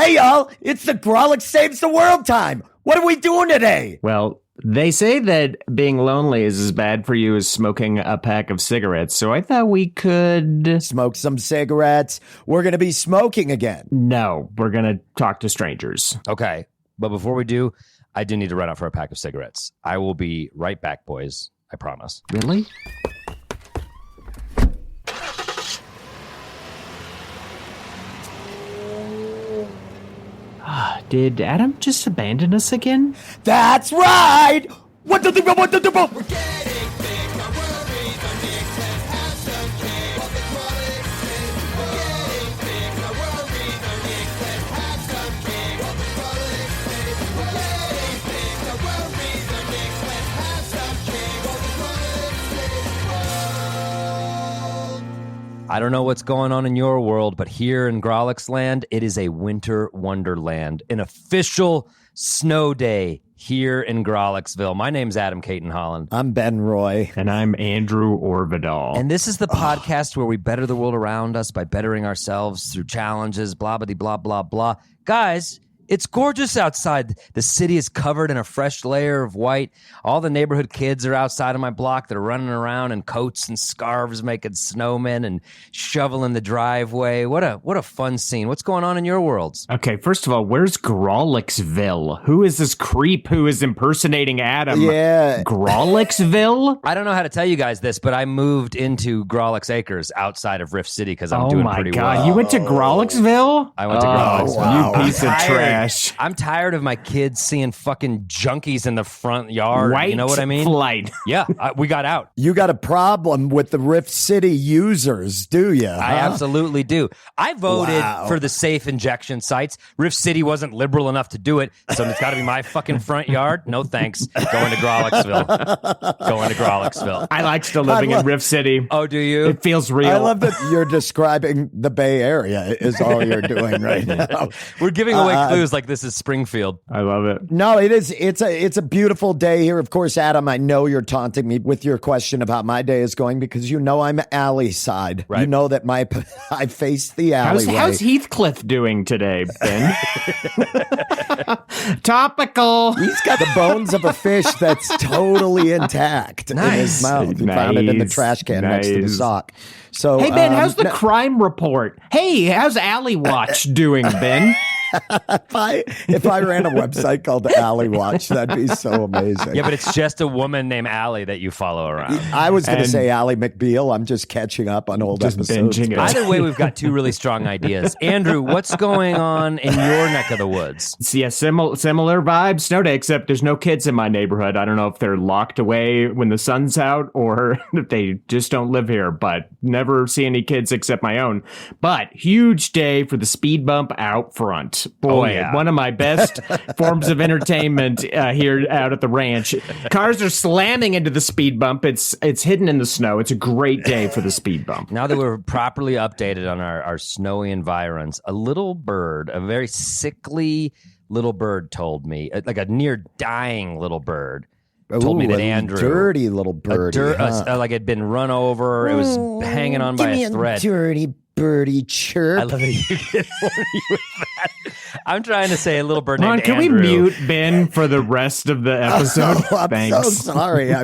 Hey, y'all, it's the Grolic Saves the World time. What are we doing today? Well, they say that being lonely is as bad for you as smoking a pack of cigarettes, so I thought we could... Smoke some cigarettes. We're going to be smoking again. No, we're going to talk to strangers. Okay, but before we do, I do need to run out for a pack of cigarettes. I will be right back, boys. I promise. Really? Did Adam just abandon us again? That's right. What the We're getting big, our worries are mixed. Let's have some cake. What the Grolic says. We're getting big, our worries are mixed. Let's have some cake. What the Grolic says. We're getting big, our worries are mixed. Let's have some cake. What the Grolic says. I don't know what's going on in your world, but here in Grolic's land, it is a winter wonderland. An official snow day here in Grolicsville. My name's Adam Caton Holland. I'm Ben Roy. And I'm Andrew Orvidal. And this is the podcast where we better the world around us by bettering ourselves through challenges, blah, blah, blah, blah, blah. Guys, it's gorgeous outside. The city is covered in a fresh layer of white. All the neighborhood kids are outside of my block. They're running around in coats and scarves, making snowmen and shoveling the driveway. What a fun scene. What's going on in your worlds? Okay, first of all, where's Grolicsville? Who is this creep who is impersonating Adam? Yeah. Grolicsville? I don't know how to tell you guys this, but I moved into Grolics Acres outside of Rift City because I'm doing pretty well. Oh my God, you went to Grolicsville? I went to Grolicsville. wow. You piece of trash. I'm tired of my kids seeing fucking junkies in the front yard. White you know what I mean? flight. Yeah, we got out. You got a problem with the Rift City users, do you? I absolutely do. I voted Wow. for the safe injection sites. Rift City wasn't liberal enough to do it, so it's got to be my fucking front yard. No thanks. Going to Grolicsville. I like still living in Rift City. Oh, do you? It feels real. I love that you're describing the Bay Area is all you're doing right now. We're giving away clues like this is Springfield. I love it. No, it is. It's a beautiful day here. Of course, Adam, I know you're taunting me with your question of how my day is going because you know I'm alley side. Right. You know that I face the alleyway. How's Heathcliff doing today, Ben? Topical. He's got the bones of a fish that's totally intact in his mouth. He found it in the trash can next to the sock. So, Hey, Ben, how's the crime report? Hey, how's Alley Watch doing, Ben? If I ran a website called Alley Watch, that'd be so amazing. Yeah, but it's just a woman named Allie that you follow around. I was going to say Ally McBeal. I'm just catching up on old episodes. Binging it. Either way, we've got two really strong ideas. Andrew, what's going on in your neck of the woods? Yeah, similar vibe, snow day, except there's no kids in my neighborhood. I don't know if they're locked away when the sun's out or if they just don't live here, but never see any kids except my own. But huge day for the speed bump out front. Boy, one of my best forms of entertainment here out at the ranch. Cars are slamming into the speed bump. It's hidden in the snow. It's a great day for the speed bump. Now that we're properly updated on our snowy environs, a little bird, a very sickly little bird told me, like a near dying little bird, told me that Andrew, dirty little birdie, like it had been run over. It was hanging on by a thread. Dirty birdie chirp. I love that you get horny with that. I'm trying to say a little bird named Can Andrew. we mute Ben for the rest of the episode? I'm Thanks. so sorry.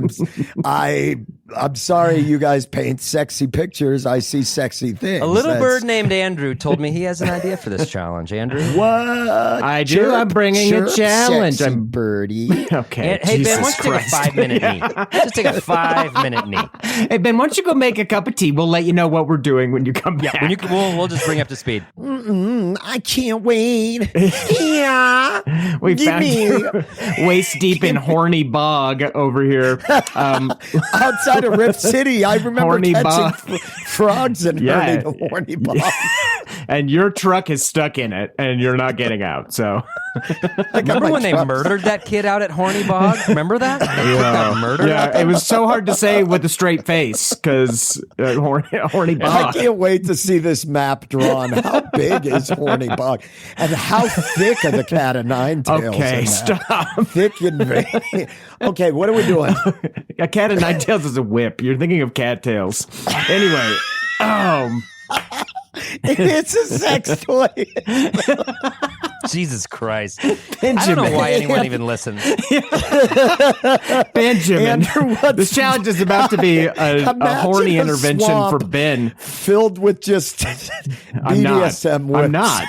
I'm sorry you guys paint sexy pictures. I see sexy things. A little bird named Andrew told me he has an idea for this challenge. Andrew? What? I do. Chirp, I'm bringing chirp, a challenge. sexy birdie. Okay. Hey, Jesus Ben, why don't you take Christ. a 5-minute knee? Just take a 5-minute knee. Hey, Ben, why don't you go make a cup of tea? We'll let you know what we're doing when you come back. We'll just bring you up to speed. I can't wait. Yeah. We Give found me- you waist deep in horny bog over here. Outside of Rift City, I remember Horny catching bog. frogs and hurting the horny bog. And your truck is stuck in it, and you're not getting out. So, Remember when they murdered that kid out at Horny Bog? Remember that? That kid got murdered out yeah, there? it was so hard to say with a straight face because horny I bog. can't wait to see this map drawn. How big is Horny Bog? And how thick are the cat of nine tails? Okay, in that? stop. Thick and veiny. Okay, what are we doing? A cat of nine tails is a whip. You're thinking of cattails. Anyway, It's a sex toy. Jesus Christ. Benjamin. I don't know why anyone even listens. Benjamin. Andrew, what's- This challenge is about to be a Imagine horny a intervention for swamp Ben. filled with just I'm not. BDSM whips. I'm not.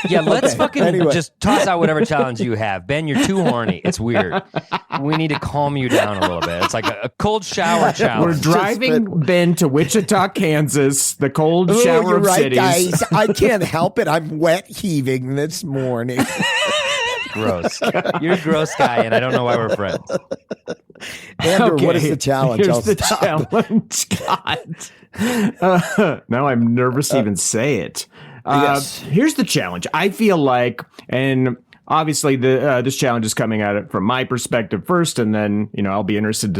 Yeah, let's fucking Anyway. just toss out whatever challenge you have. Ben, you're too horny. It's weird. We need to calm you down a little bit. It's like a cold shower We're challenge. driving Ben to Wichita, Kansas, the cold Ooh, shower you're of right, cities. guys. I can't help it. I'm wet heaving this morning. Gross. You're a gross guy, and I don't know why we're friends. Andrew, what is the challenge? Here's I'll the stop. challenge. God. Now I'm nervous to even say it. Yes. Here's the challenge. I feel like, and obviously this challenge is coming at it from my perspective first, and then I'll be interested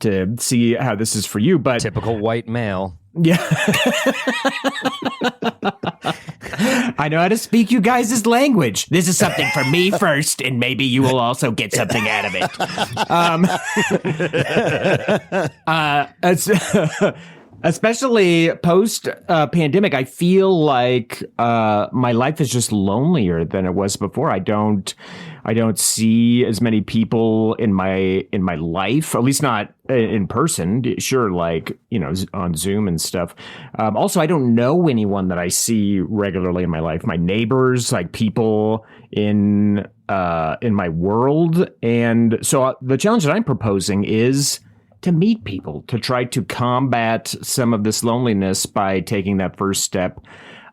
to see how this is for you. But Typical white male. yeah. I know how to speak you guys' language. This is something for me first, and maybe you will also get something out of it. Especially post pandemic, I feel like my life is just lonelier than it was before. I don't see as many people in my life, at least not in person. Sure, like on Zoom and stuff. Also, I don't know anyone that I see regularly in my life. My neighbors, like people in my world, and so the challenge that I'm proposing is to meet people, to try to combat some of this loneliness by taking that first step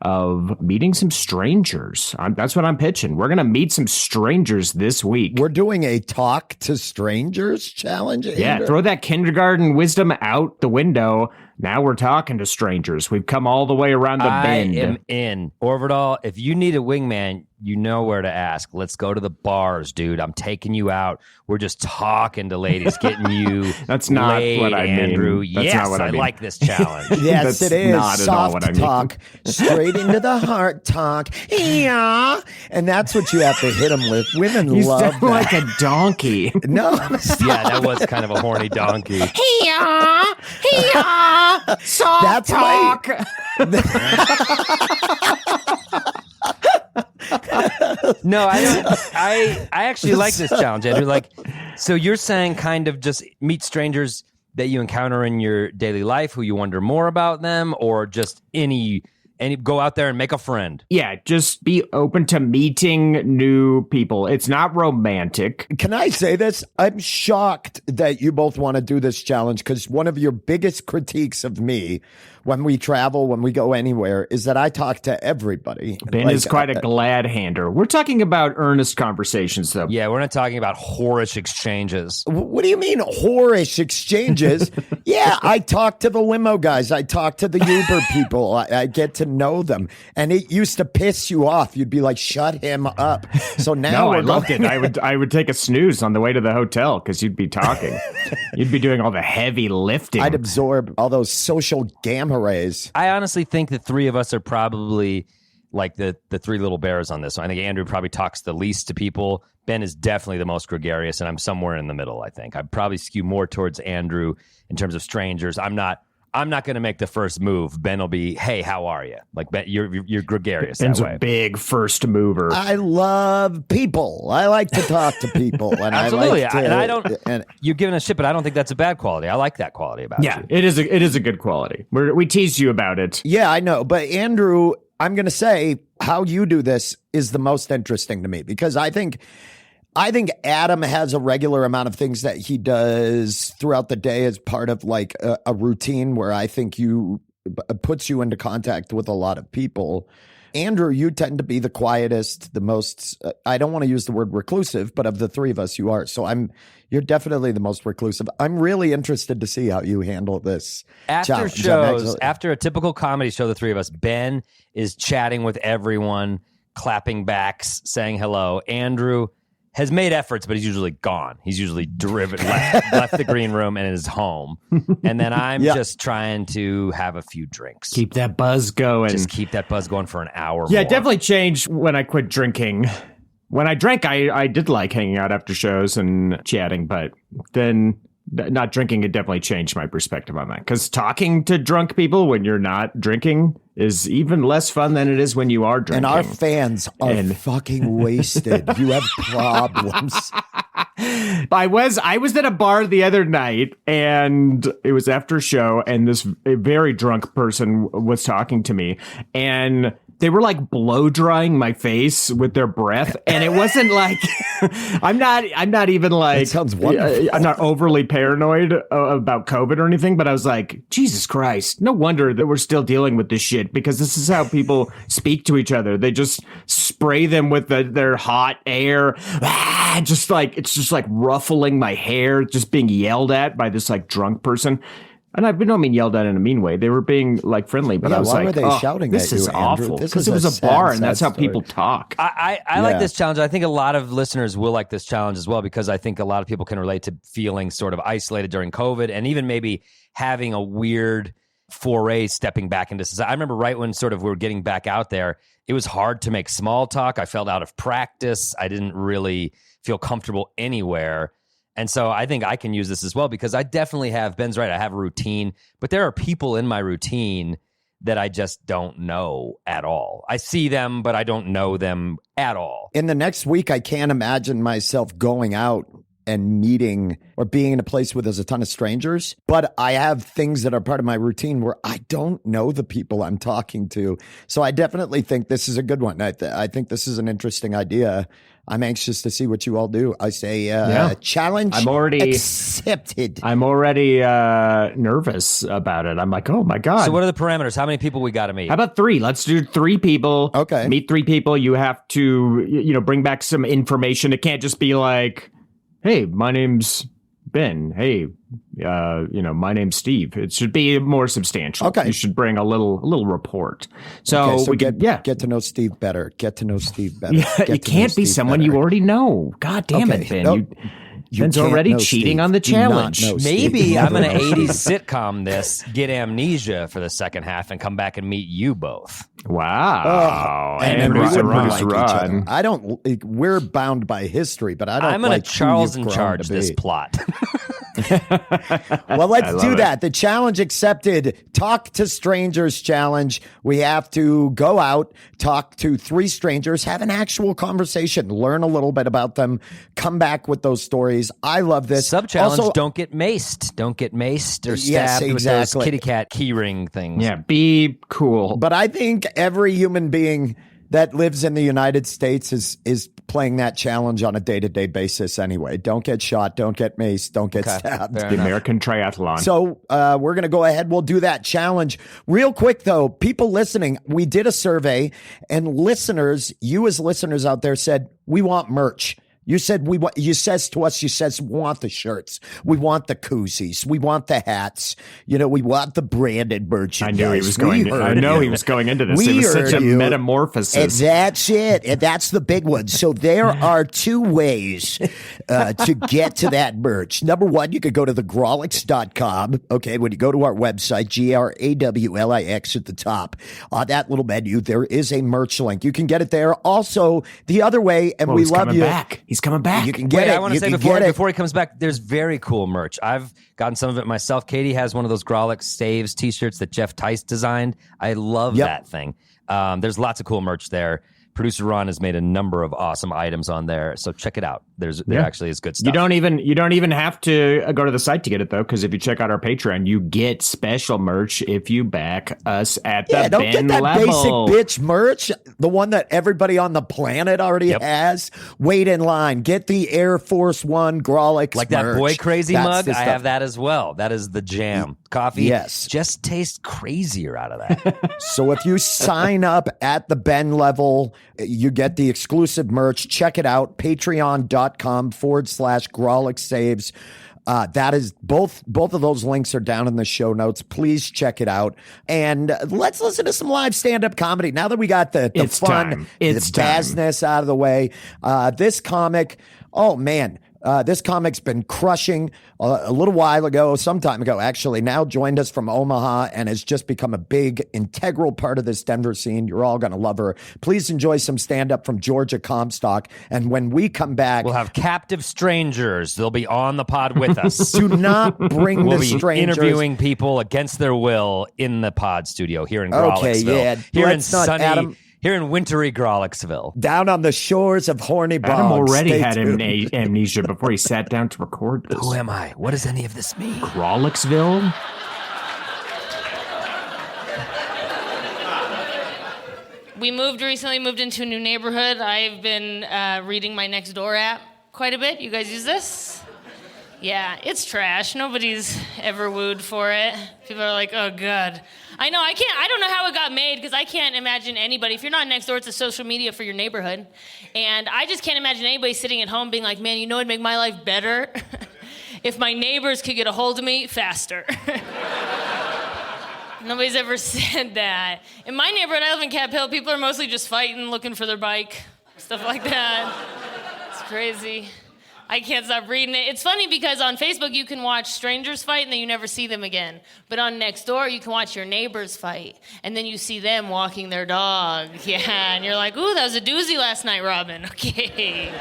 of meeting some strangers. That's what I'm pitching. We're going to meet some strangers this week. We're doing a talk to strangers challenge. Yeah, Andrew? throw that kindergarten wisdom out the window. Now we're talking to strangers. We've come all the way around the bend. I am in. Orbital, if you need a wingman, you know where to ask. Let's go to the bars, dude. I'm taking you out. We're just talking to ladies, getting you That's not laid, what I mean. Andrew. That's yes, not what I mean. like this challenge. Yes, That's it is. not at all Soft what I mean. talk, straight into the heart talk. Yeah. And that's what you have to hit them with. Women You love sound that. like a donkey. No, Yeah, that was kind of a horny donkey. Soft That's why- talk. No, I don't. I actually like this challenge, Andrew. Like, so you're saying kind of just meet strangers that you encounter in your daily life who you wonder more about them, or just any go out there and make a friend. Yeah, just be open to meeting new people. It's not romantic. Can I say this? I'm shocked that you both want to do this challenge because one of your biggest critiques of me when we travel, when we go anywhere, is that I talk to everybody. Ben is quite a glad hander. We're talking about earnest conversations, though. Yeah, we're not talking about whorish exchanges. What do you mean whorish exchanges? Yeah, I talk to the limo guys. I talk to the Uber people. I get to know them. And it used to piss you off. You'd be like, shut him up. So now No, I we're loved going- it. I would take a snooze on the way to the hotel because you'd be talking. You'd be doing all the heavy lifting. I'd absorb all those social gamma rays. I honestly think the three of us are probably like the three little bears on this. So I think Andrew probably talks the least to people. Ben is definitely the most gregarious, and I'm somewhere in the middle, I think. I'd probably skew more towards Andrew in terms of strangers. I'm not going to make the first move. Ben will be, hey, how are you? Like, Ben, you're gregarious Ben's that way. a big first mover. I love people. I like to talk to people. And Absolutely. I like to, And I don't, and you're giving a shit, but I don't think that's a bad quality. I like that quality about Yeah, you. it is a good quality. We teased you about it. yeah, I know. But Andrew, I'm going to say how you do this is the most interesting to me because I think Adam has a regular amount of things that he does throughout the day as part of like a routine where I think puts you into contact with a lot of people. Andrew, you tend to be the quietest, the most, I don't want to use the word reclusive, but of the three of us, you are. So you're definitely the most reclusive. I'm really interested to see how you handle this. After challenge. shows, after a typical comedy show, the three of us, Ben is chatting with everyone, clapping backs, saying hello. Andrew has made efforts, but he's usually gone. He's usually driven, left the green room and is home. And then I'm just trying to have a few drinks. Keep that buzz going. Just keep that buzz going for an hour Yeah, more. it definitely changed when I quit drinking. When I drank, I did like hanging out after shows and chatting, but then not drinking had definitely changed my perspective on that. Because talking to drunk people when you're not drinking is even less fun than it is when you are drinking. And our fans are fucking wasted. You have problems. I was at a bar the other night, and it was after a show, and this very drunk person was talking to me, and they were like blow drying my face with their breath, and it wasn't like I'm not even like It sounds wonderful. I'm not overly paranoid about COVID or anything, but I was like, Jesus Christ, no wonder that we're still dealing with this shit, because this is how people speak to each other. They just spray them with their hot air, just like it's just like ruffling my hair, just being yelled at by this like drunk person. And I don't mean yelled at in a mean way. They were being like friendly, but I was why like, were they shouting this at is you, Andrew? awful. This Because is it was a a sad, bar, and sad that's how story. people talk. I like this challenge. I think a lot of listeners will like this challenge as well, because I think a lot of people can relate to feeling sort of isolated during COVID, and even maybe having a weird foray stepping back into society. I remember right when sort of we were getting back out there, it was hard to make small talk. I felt out of practice. I didn't really feel comfortable anywhere. And so I think I can use this as well, because I definitely have, Ben's right, I have a routine, but there are people in my routine that I just don't know at all. I see them, but I don't know them at all. In the next week, I can't imagine myself going out and meeting or being in a place where there's a ton of strangers. But I have things that are part of my routine where I don't know the people I'm talking to. So I definitely think this is a good one. I think this is an interesting idea. I'm anxious to see what you all do. I say challenge accepted. I'm already nervous about it. I'm like, oh my God. So what are the parameters? How many people we got to meet? How about 3? Let's do 3 people. Okay. Meet 3 people. You have to, bring back some information. It can't just be like, hey, my name's Ben. Hey, my name's Steve. It should be more substantial. Okay. You should bring a little report. So, we get to know Steve better. Get to know Steve better. It can't be someone you already know. God damn it, Ben. Nope. Ben's already cheating on the challenge. Maybe I'm going to 80s sitcom this, get amnesia for the second half, and come back and meet you both. Wow. And we run, wouldn't run, like each run. other. I don't. We're bound by history, but I don't. I'm going like to who Charles you've in grown charge to this be. plot. Well, let's do it. that. The challenge accepted. Talk to strangers challenge. We have to go out, talk to 3 strangers, have an actual conversation, learn a little bit about them, come back with those stories. I love this. Sub-challenge, Also, don't get maced. Don't get maced or Yes, stabbed with exactly. those kitty cat key ring things. Yeah, be cool. but I think every human being that lives in the United States is playing that challenge on a day-to-day basis anyway. Don't get shot, don't get maced, don't get stabbed. fair The enough. American Triathlon. So we're going to go ahead. We'll do that challenge. Real quick, though, people listening, we did a survey, and listeners, you as listeners out there said, we want merch. You said we want. You says to us. You says we want the shirts. We want the koozies. We want the hats. We want the branded merchandise. I knew he was going. He was going into this. We It was such a heard you. metamorphosis. And that's it. And that's the big one. So there are 2 ways to get to that merch. Number 1, you could go to thegrolix.com. Okay, when you go to our website, GRAWLIX at the top, on that little menu, there is a merch link. You can get it there. Also, the other way, and we he's love coming you. back. He's coming back. You can get Wait, it. I want to You say can before get it. he comes back, there's very cool merch. I've gotten some of it myself. Katie has one of those Grolix Saves t-shirts that Jeff Tice designed. I love Yep. that thing. There's lots of cool merch there. Producer Ron has made a number of awesome items on there, so check it out. There actually is good stuff. You don't even have to go to the site to get it though, because if you check out our Patreon, you get special merch if you back us at the Don't Ben get that level. basic bitch merch, the one that everybody on the planet already has. Wait in line. Get the Air Force One Grolix Like that merch. Boy Crazy That's mug, the I stuff. have that as well. That is the jam. Coffee Yes. just tastes crazier out of that. So if you sign up at the Ben level, you get the exclusive merch. Check it out. Patreon.com/Grolix Saves. That is both of those links are down in the show notes. Please check it out. And let's listen to some live stand-up comedy. Now that we got the It's fun, time. It's the time. bazness out of the way. This comic, oh man. This comic's been crushing a little while ago, some time ago, actually. Now joined us from Omaha and has just become a big, integral part of this Denver scene. You're all going to love her. Please enjoy some stand-up from Georgia Comstock. And when we come back... We'll have captive strangers. They'll be on the pod with us. Do not bring we'll the be strangers. Interviewing people against their will in the pod studio here in Grawlixville. Okay, yeah. Here in Let's not, sunny... Adam, Here in wintry Grawlixville. down on the shores of Horny Bog. Adam already Stay had tuned. amnesia before he sat down to record this. Who am I? What does any of this mean? Grawlixville? We recently moved into a new neighborhood. I've been reading my Nextdoor app quite a bit. You guys use this? Yeah, it's trash. Nobody's ever wooed for it. People are like, oh, God. I know, I don't know how it got made because I can't imagine anybody. If you're not Nextdoor, it's a social media for your neighborhood. And I just can't imagine anybody sitting at home being like, man, you know what'd make my life better? If my neighbors could get a hold of me faster. Nobody's ever said that. In my neighborhood, I live in Cap Hill, people are mostly just fighting, looking for their bike, stuff like that. It's crazy. I can't stop reading it. It's funny because on Facebook you can watch strangers fight and then you never see them again. But on Nextdoor you can watch your neighbors fight and then you see them walking their dog. Yeah, and you're like, ooh, that was a doozy last night, Robin. Okay.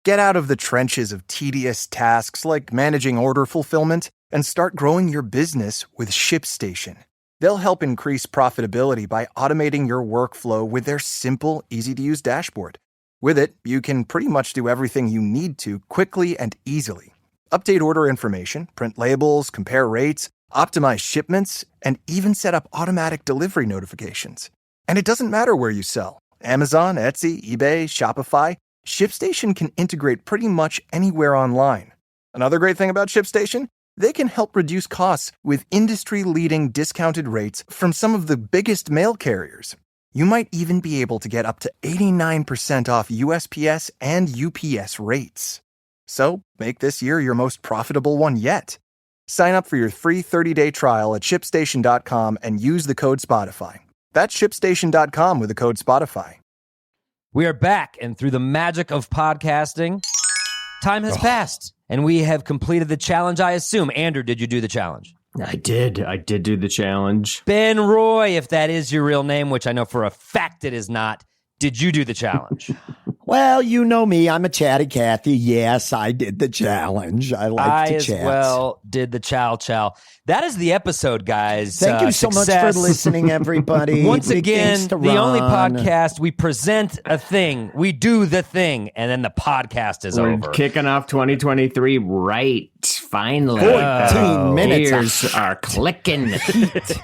Get out of the trenches of tedious tasks like managing order fulfillment and start growing your business with ShipStation. They'll help increase profitability by automating your workflow with their simple, easy-to-use dashboard. With it, you can pretty much do everything you need to quickly and easily. Update order information, print labels, compare rates, optimize shipments, and even set up automatic delivery notifications. And it doesn't matter where you sell. Amazon, Etsy, eBay, Shopify, ShipStation can integrate pretty much anywhere online. Another great thing about ShipStation? They can help reduce costs with industry-leading discounted rates from some of the biggest mail carriers. You might even be able to get up to 89% off USPS and UPS rates. So, make this year your most profitable one yet. Sign up for your free 30-day trial at ShipStation.com and use the code Spotify. That's ShipStation.com with the code Spotify. We are back, and through the magic of podcasting, time has passed, and we have completed the challenge, I assume. Andrew, did you do the challenge? I did do the challenge. Ben Roy, if that is your real name, which I know for a fact it is not, did you do the challenge? Well, you know me. I'm a chatty Cathy. Yes, I did the challenge. I like to chat. I as well did the chow. That is the episode, guys. Thank you so much for listening, everybody. Once Big again, thanks to the only Ron. podcast, we present a thing, we do the thing, and then the podcast is We're over. kicking off 2023 right. Finally. 14 minutes. Ears are clicking.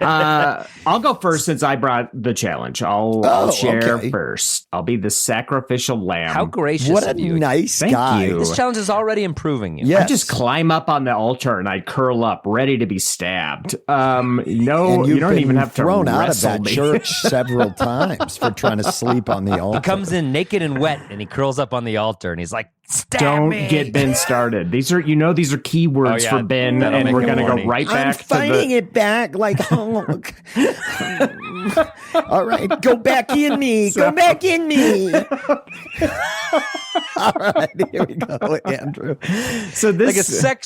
I'll go first since I brought the challenge. I'll share okay. first. I'll be the sacrificial lamb. How gracious What a of you. nice Thank guy. you. This challenge is already improving you. Yes. I just climb up on the altar and I curl up, ready to be stabbed. And You you've don't been even have to thrown out of wrestle that me. church several times for trying to sleep on the altar. He comes in naked and wet, and he curls up on the altar, and he's like, stab Don't me. get Ben started. These are keywords Oh, yeah. for Ben, That'll and make we're him gonna go horny. right I'm back to fighting the. it back like Hulk. All right, go back in me. Go back in me. All right, here we go, Andrew. So this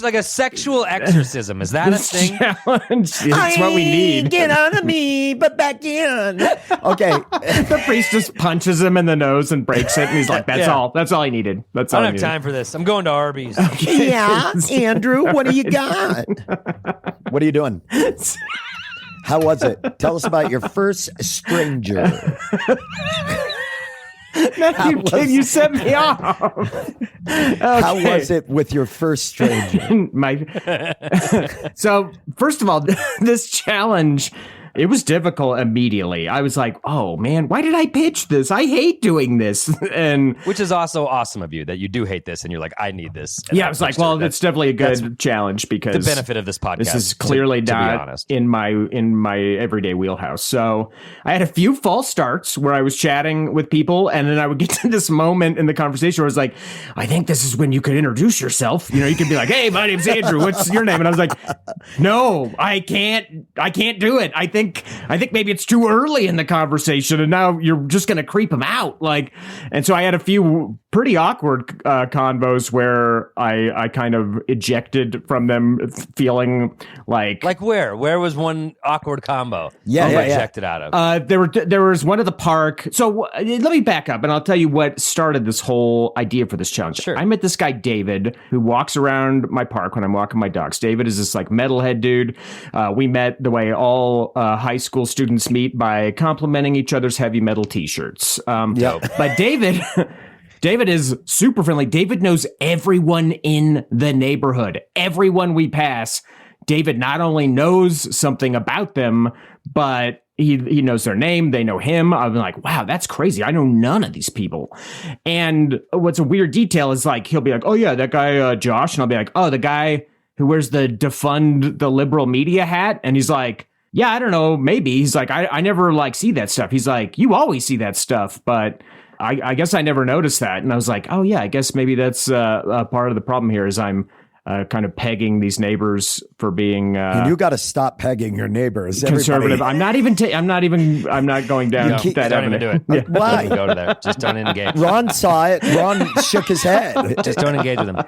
like a sexual exorcism. Is that a this thing? challenge is what we need. Get out of me, but back in. Okay. The priest just punches him in the nose and breaks it, and he's like, "That's Yeah. all. That's all I needed. That's I all don't I have needed." time for this. I'm going to Arby's. Yeah, Andrew, what do you got? What are you doing? How was it? Tell us about your first stranger. You set me off. How was it with your first stranger? So first of all, this challenge, it was difficult immediately. I was like, oh man, why did I pitch this? I hate doing this. And Which is also awesome of you that you do hate this and you're like, I need this. And yeah, I was like, well, it's definitely a good challenge because the benefit of this podcast. this is clearly to be not honest. in my everyday wheelhouse. So I had a few false starts where I was chatting with people, and then I would get to this moment in the conversation where I was like, I think this is when you could introduce yourself. You know, you could be like, hey, my name's Andrew. What's your name? And I was like, no, I can't do it. I think think maybe it's too early in the conversation, and now you're just going to creep them out. Like, and so I had a few pretty awkward convos where I kind of ejected from them, feeling like where was one awkward combo? Yeah, you yeah. ejected out of. There was one at the park. So let me back up, and I'll tell you what started this whole idea for this challenge. Sure. I met this guy David who walks around my park when I'm walking my dogs. David is this like metalhead dude. We met the way all high school students meet, by complimenting each other's heavy metal T-shirts. But David is super friendly. David knows everyone in the neighborhood. Everyone we pass, David not only knows something about them, but he knows their name. They know him. I'm like, wow, that's crazy. I know none of these people. And what's a weird detail is like, he'll be like, oh yeah, that guy Josh. And I'll be like, oh, the guy who wears the defund the liberal media hat. And he's like, yeah, I don't know, maybe. He's like, I never like see that stuff. He's like, you always see that stuff, but I guess I never noticed that. And I was like, oh yeah, I guess maybe that's a part of the problem here is I'm kind of pegging these neighbors for being and you got to stop pegging your neighbors. conservative. Everybody. I'm not going down No, that don't even avenue. do it. Why? Don't even go to there. Just don't engage. Ron saw it. Ron shook his head. Just don't engage with them.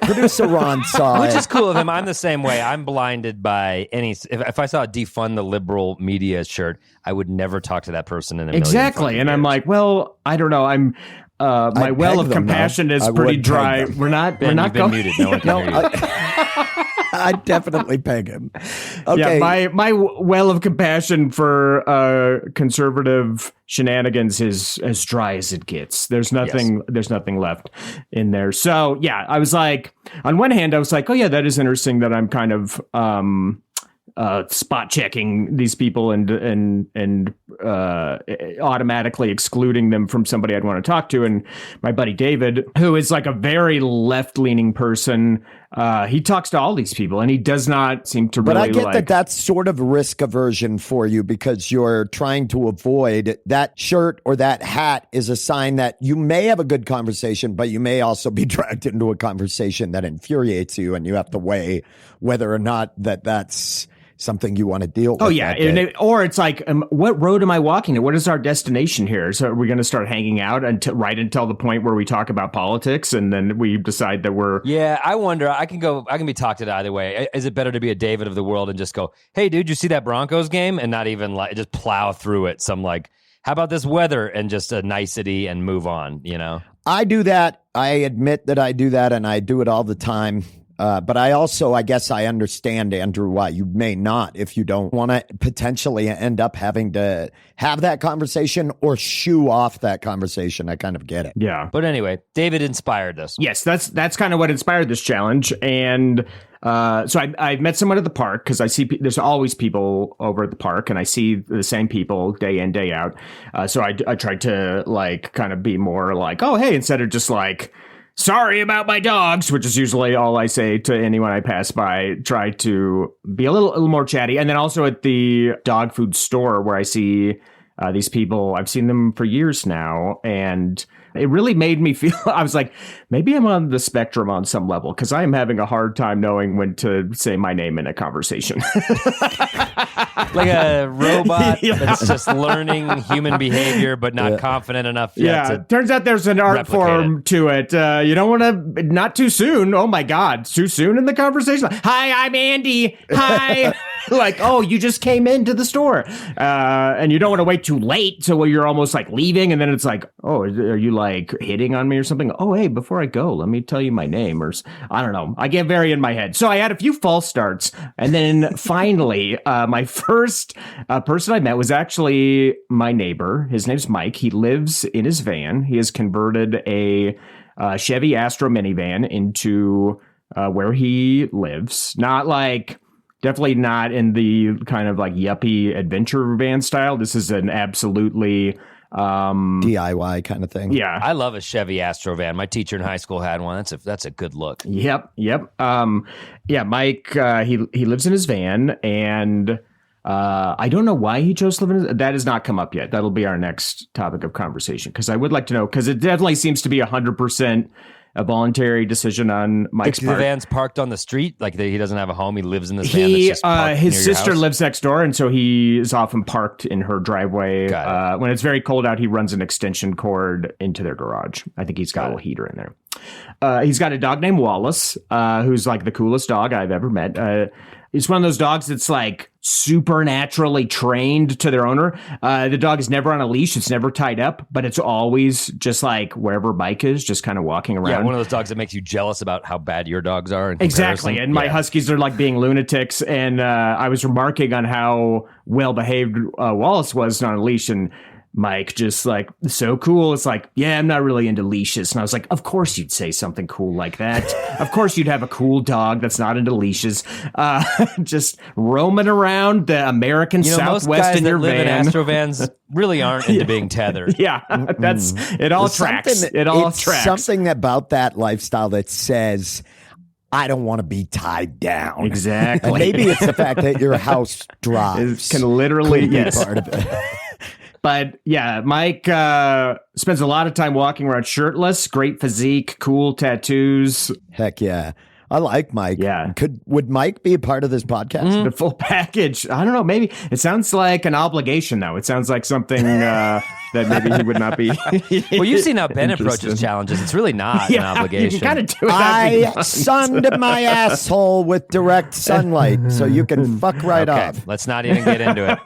Producer Ron saw Which it. is cool of him. I'm the same way. I'm blinded by any. If I saw a defund the liberal media shirt, I would never talk to that person in a million Exactly. fucking And I'm years. like, well, I don't know. I'm my I'd well peg of them, compassion though. is I pretty would dry. peg them. We're not You've been going muted. No one can hear you. I'd definitely peg him. Okay. Yeah, my well of compassion for conservative shenanigans is as dry as it gets. There's nothing left in there. So yeah, I was like, on one hand, I was like, oh yeah, that is interesting that I'm kind of spot checking these people and automatically excluding them from somebody I'd want to talk to. And my buddy David, who is like a very left-leaning person, he talks to all these people and he does not seem to really But I get like... that that's sort of risk aversion for you because you're trying to avoid that shirt or that hat is a sign that you may have a good conversation, but you may also be dragged into a conversation that infuriates you and you have to weigh whether or not that's something you want to deal with. Oh, yeah. Or it's like, what road am I walking to? What is our destination here? So are we going to start hanging out until the point where we talk about politics and then we decide that we're... Yeah, I wonder. I can be talked to either way. Is it better to be a David of the world and just go, hey, dude, you see that Broncos game? And not even like just plow through it. Some like, how about this weather? And just a nicety and move on, you know? I do that. I admit that I do that and I do it all the time. But I guess I understand, Andrew, why you may not if you don't want to potentially end up having to have that conversation or shoo off that conversation. I kind of get it. Yeah. But anyway, David inspired this. Yes, that's kind of what inspired this challenge. And so I met someone at the park because I see there's always people over at the park and I see the same people day in, day out. So I tried to like kind of be more like, oh, hey, instead of just like, sorry about my dogs, which is usually all I say to anyone I pass by. Try to be a little more chatty. And then also at the dog food store where I see these people, I've seen them for years now. And it really made me feel, I was like, maybe I'm on the spectrum on some level because I am having a hard time knowing when to say my name in a conversation. Like a robot that's just learning human behavior, but not confident enough yet to turns out there's an art replicate form to it. You don't want to, not too soon. Oh my God, too soon in the conversation. Hi, I'm Andy. Hi. Like, oh, you just came into the store. And you don't want to wait too late. So you're almost like leaving. And then it's like, oh, are you like hitting on me or something? Oh, hey, before I go, let me tell you my name. Or I don't know. I get very in my head. So I had a few false starts. And then finally, my first person I met was actually my neighbor. His name's Mike. He lives in his van. He has converted a Chevy Astro minivan into where he lives. Not like... Definitely not in the kind of like yuppie adventure van style. This is an absolutely DIY kind of thing. Yeah. I love a Chevy Astro van. My teacher in high school had one. That's a good look. Yep. Yeah, Mike, he lives in his van and I don't know why he chose to live in his, that has not come up yet. That'll be our next topic of conversation because I would like to know because it definitely seems to be 100% a voluntary decision on Mike's The part. van's parked on the street. Like he doesn't have a home. He lives in this van. That's just parked His near your sister house? lives next door, and so he is often parked in her driveway. Got it. When it's very cold out, he runs an extension cord into their garage. I think he's got a little heater in there. He's got a dog named Wallace, who's like the coolest dog I've ever met. It's one of those dogs that's like supernaturally trained to their owner. The dog is never on a leash. It's never tied up, but it's always just like wherever Mike is, just kind of walking around. Yeah, one of those dogs that makes you jealous about how bad your dogs are. In Exactly. comparison. And my huskies are like being lunatics. And I was remarking on how well behaved Wallace was on a leash. And Mike just like, so cool. It's like, yeah, I'm not really into leashes. And I was like, of course you'd say something cool like that. Of course you'd have a cool dog that's not into leashes. Just roaming around the American most Southwest guys in that your live van. in Astrovans really aren't into being tethered. Yeah, that's it. All tracks. It all it's tracks. something about that lifestyle that says, I don't want to be tied down. Exactly. And maybe it's the fact that your house drives. It can literally, Could be yes. part of it. But yeah, Mike spends a lot of time walking around shirtless, great physique, cool tattoos, Heck yeah. I like Mike. Yeah. Would Mike be a part of this podcast? the full package. I don't know. Maybe it sounds like an obligation, though. It sounds like something that maybe he would not be. Well, you've seen how Ben interested. approaches challenges. It's really not an Yeah, obligation. you kind of do it. I sunned my asshole with direct sunlight, so you can fuck right Okay, off. let's not even get into it.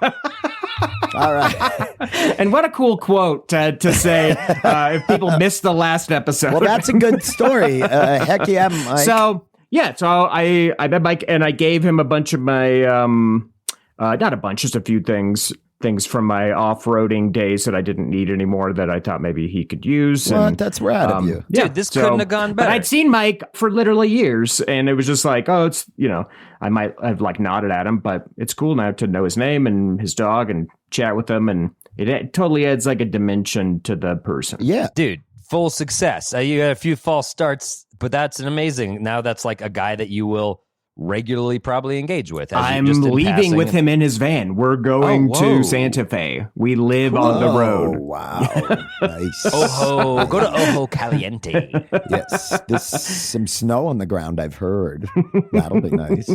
All right. And what a cool quote to say if people missed the last episode. Well, that's a good story. Heck yeah, Mike. So I met Mike and I gave him a bunch of my not a bunch, just a few things from my off-roading days that I didn't need anymore that I thought maybe he could use. Well, and, that's rad of you. Dude, this couldn't have gone better. But I'd seen Mike for literally years, and it was just like, oh, it's, I might have like nodded at him, but it's cool now to know his name and his dog and chat with him, and it totally adds like a dimension to the person. Yeah. Dude, full success. You got a few false starts, but that's an amazing. Now that's like a guy that you will regularly probably engage with. I'm leaving with him in his van. We're going to Santa Fe. We live on the road. Oh, wow. Nice. Ojo, go to Ojo Caliente. Yes. There's some snow on the ground, I've heard. That'll be nice.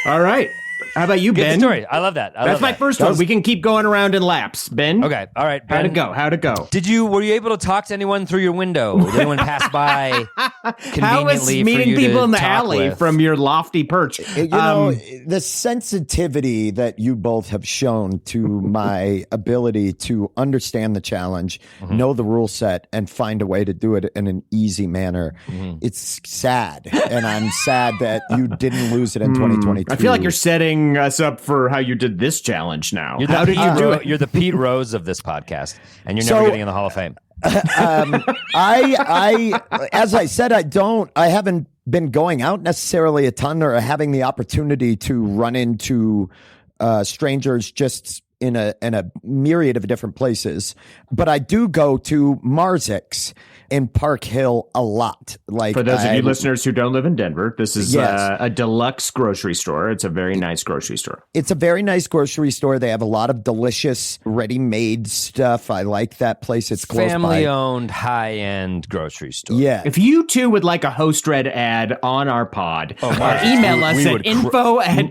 All right. How about you, Good Ben? story. I love that. That's my first one. We can keep going around in laps. Ben? Okay. All right. Ben, How'd it go? Were you able to talk to anyone through your window? Did anyone pass by conveniently How was for meeting you people to in the talk alley with? from your lofty perch? The sensitivity that you both have shown to my ability to understand the challenge, know the rule set, and find a way to do it in an easy manner, it's sad. And I'm sad that you didn't lose it in 2022. I feel like you're setting us up for how you did this challenge now. How did you do it? You're the Pete Rose of this podcast, and you're never getting in the Hall of Fame. I as I said, I haven't been going out necessarily a ton or having the opportunity to run into strangers just in a myriad of different places. But I do go to Marzik's in Park Hill a lot. Like, for those of you listeners who don't live in Denver, this is Yes. a deluxe grocery store. It's a very nice grocery store. It's a very nice grocery store. They have a lot of delicious ready-made stuff. I like that place. It's close by. Family-owned, high-end grocery store. Yeah. If you too would like a host read ad on our pod, email us we at would info at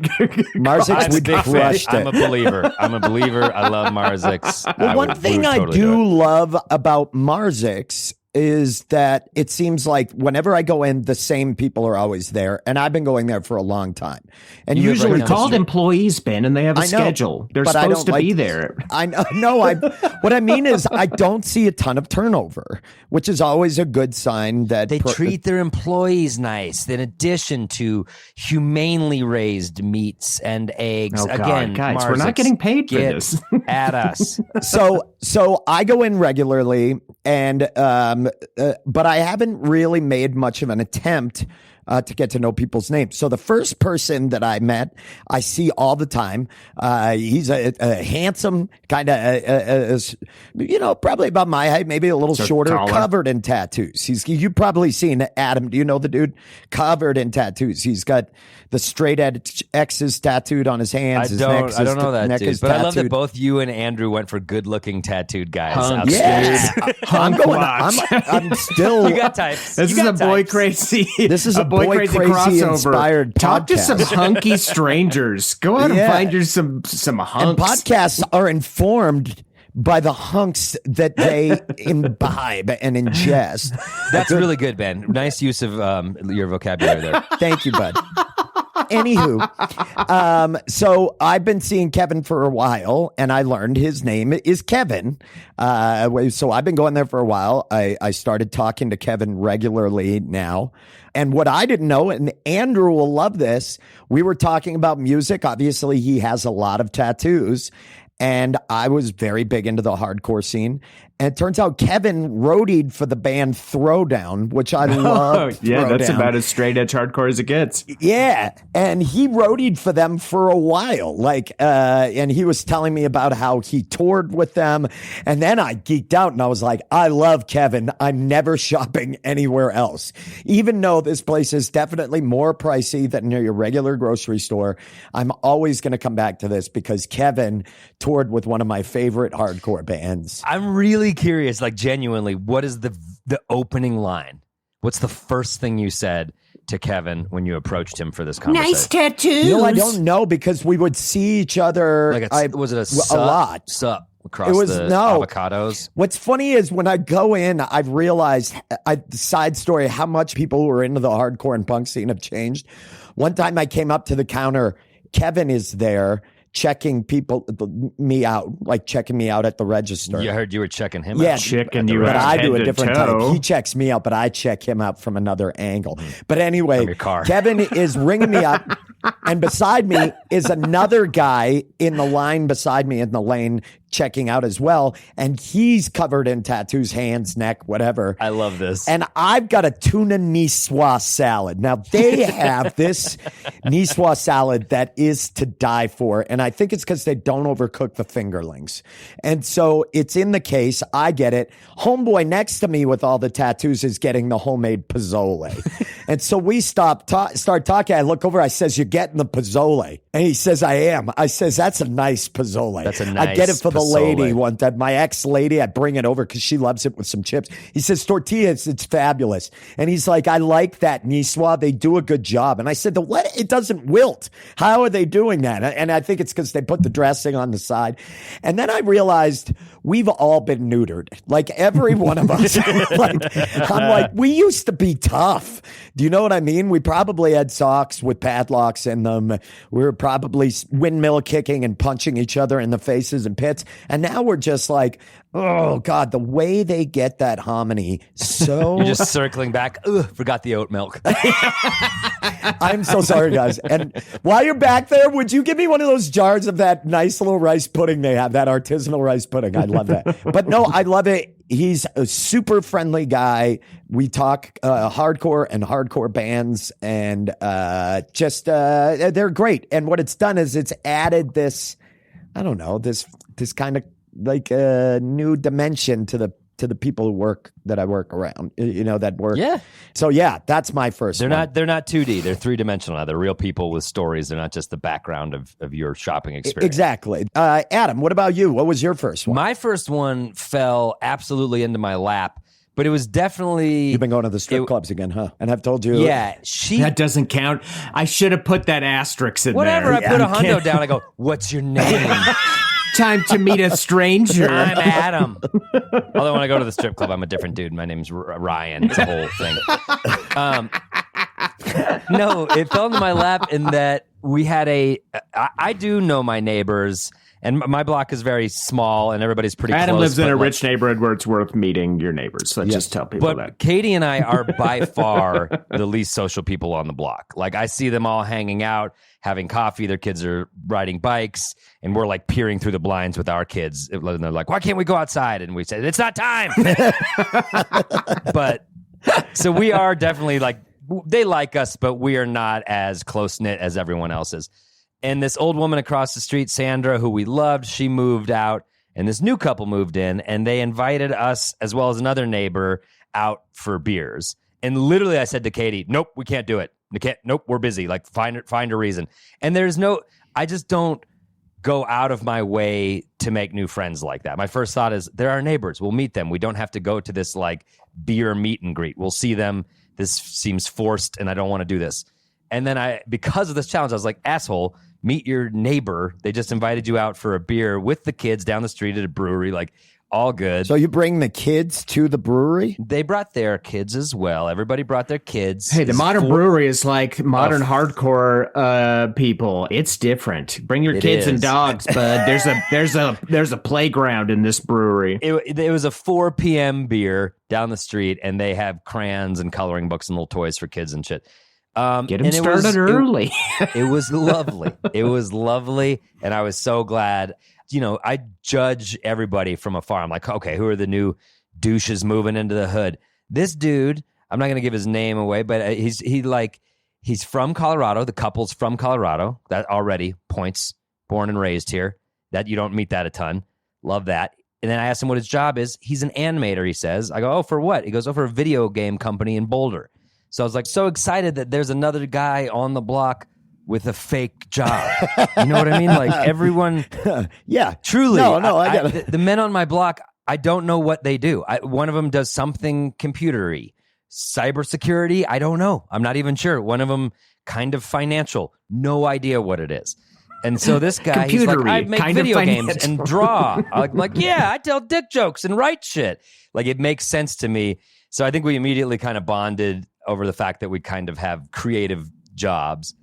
Marzik's I'm a would big fan. crush it. I'm a believer. I love Marzik's. Well, one thing I do love about Marzik's is that it seems like whenever I go in, the same people are always there, and I've been going there for a long time. And You live usually, right down the called street. employees, Ben, and they have a I know, schedule. They're but I supposed to don't be like- there. I know. No, what I mean is I don't see a ton of turnover, which is always a good sign that They treat their employees nice, in addition to humanely raised meats and eggs. Oh, God, Again, guys, we're not Marzik's, getting paid for get this. at us. So I go in regularly, and but I haven't really made much of an attempt to get to know people's names. So the first person that I met, I see all the time. He's a handsome, kind of, probably about my height, maybe a little shorter, taller. covered in tattoos. You've probably seen Adam. Do you know the dude? Covered in tattoos. He's got the straight edge X's tattooed on his hands. I don't know that neck dude, is but I love that tattooed. both you and Andrew went for good-looking tattooed guys. Hunks. Outstanding. Yeah, I'm still. You got types. This You is got a boy types. crazy. This is a boy crazy crossover. inspired Talk to podcast. some hunky strangers. Go out Yeah. and find you some And hunks. podcasts are informed by the hunks that they imbibe and ingest. That's really good, Ben. Nice use of your vocabulary there. Thank you, bud. Anywho, so I've been seeing Kevin for a while, and I learned his name is Kevin. So I've been going there for a while. I started talking to Kevin regularly now. And what I didn't know, and Andrew will love this, we were talking about music. Obviously, he has a lot of tattoos. And I was very big into the hardcore scene. And it turns out Kevin roadied for the band Throwdown, which I love. yeah, that's Throwdown. about as straight edge hardcore as it gets. Yeah, and he roadied for them for a while. And he was telling me about how he toured with them. And then I geeked out and I was like, I love Kevin. I'm never shopping anywhere else. Even though this place is definitely more pricey than your regular grocery store, I'm always going to come back to this because Kevin toured with one of my favorite hardcore bands. I'm really curious, like genuinely, what is the opening line? What's the first thing you said to Kevin when you approached him for this conversation? Nice tattoos. I don't know because we would see each other. Was it a lot. Sup across It was- the no. avocados? What's funny is when I go in, I've realized, side story, how much people who are into the hardcore and punk scene have changed. One time I came up to the counter, Kevin is there checking me out at the register. You heard you were checking him Yeah, out. Checking you but out I do a head to different toe. type. He checks me out, but I check him out from another angle. But anyway, From your car. Kevin is ringing me up, and beside me is another guy in the line beside me in the lane checking out as well, and he's covered in tattoos, hands, neck, whatever. I love this. And I've got a tuna niçoise salad. Now, they have this niçoise salad that is to die for, and I think it's because they don't overcook the fingerlings. And so it's in the case. I get it. Homeboy next to me with all the tattoos is getting the homemade pozole. And so we start talking. I look over. I says, "You're getting the pozole." And he says, "I am." I says, "That's a nice pozole." That's a I get it nice for the pozole. lady one time. My ex-lady, I bring it over because she loves it with some chips. He says, "Tortillas, it's fabulous." And he's like, "I like that niçoise. They do a good job." And I said, "What? It doesn't wilt. How are they doing that?" And I think it's because they put the dressing on the side. And then I realized we've all been neutered. Like every one of us. I'm like, we used to be tough. Do you know what I mean? We probably had socks with padlocks in them. We were probably windmill kicking and punching each other in the faces and pits. And now we're just like, oh God, the way they get that hominy. So You're just circling back. Ugh, forgot the oat milk. I'm so sorry, guys. And while you're back there, would you give me one of those jars of that nice little rice pudding they have, that artisanal rice pudding? I love that. But no, I love it. He's a super friendly guy. We talk hardcore and hardcore bands, and they're great. And what it's done is it's added this, I don't know, this kind of like a new dimension to the people that I work around, that work. Yeah. So yeah, that's my first They're one. not 2D. They're 3-dimensional now. They're real people with stories. They're not just the background of your shopping experience. Exactly. Adam, what about you? What was your first one? My first one fell absolutely into my lap, but it was definitely... You've been going to the strip clubs again, huh? And I've told you. Yeah. That doesn't count. I should have put that asterisk in Whatever. there. I put a hundo down. I go, "What's your name?" Time to meet a stranger. I'm Adam. Although when I go to the strip club, I'm a different dude. My name's Ryan. It's a whole thing. No, it fell into my lap in that we had I do know my neighbors, and my block is very small, and everybody's pretty Adam close. lives in but, a like, rich neighborhood where it's worth meeting your neighbors. Let's just tell people But that. Katie and I are by far the least social people on the block. Like, I see them all hanging out, having coffee. Their kids are riding bikes, and we're like peering through the blinds with our kids. And they're like, "Why can't we go outside?" And we say, "It's not time." But so we are definitely like they like us, but we are not as close-knit as everyone else is. And this old woman across the street, Sandra, who we loved, she moved out, and this new couple moved in, and they invited us, as well as another neighbor, out for beers. And literally I said to Katie, nope, we can't do it. Nope, we're busy. Like, find a reason. And I just don't go out of my way to make new friends like that. My first thought is, they're our neighbors. We'll meet them. We don't have to go to this like beer meet and greet. We'll see them. This seems forced and I don't want to do this. And then because of this challenge, I was like, asshole, meet your neighbor. They just invited you out for a beer with the kids down the street at a brewery. Like, all good. So you bring the kids to the brewery? They brought their kids as well. Everybody brought their kids. Hey, the modern brewery is like modern hardcore people. It's different. Bring your kids and dogs, bud. There's a playground in this brewery. It was a 4 p.m. beer down the street, and they have crayons and coloring books and little toys for kids and shit. Get them started early. It was lovely. It was lovely, and I was so glad. You know, I judge everybody from afar. I'm like, okay, who are the new douches moving into the hood? This dude, I'm not going to give his name away, but he's from Colorado. The couple's from Colorado. That already points. Born and raised here. That you don't meet that a ton. Love that. And then I asked him what his job is. He's an animator, he says. I go, oh, for what? He goes, oh, for a video game company in Boulder. So I was like, so excited that there's another guy on the block with a fake job. You know what I mean? Like, everyone. Yeah. Truly. No, I get it. The men on my block, I don't know what they do. One of them does something computery. Cybersecurity, I don't know. I'm not even sure. One of them kind of financial. No idea what it is. And so this guy, he's like, I make video games and draw. I'm like, yeah, I tell dick jokes and write shit. Like, it makes sense to me. So I think we immediately kind of bonded over the fact that we kind of have creative jobs.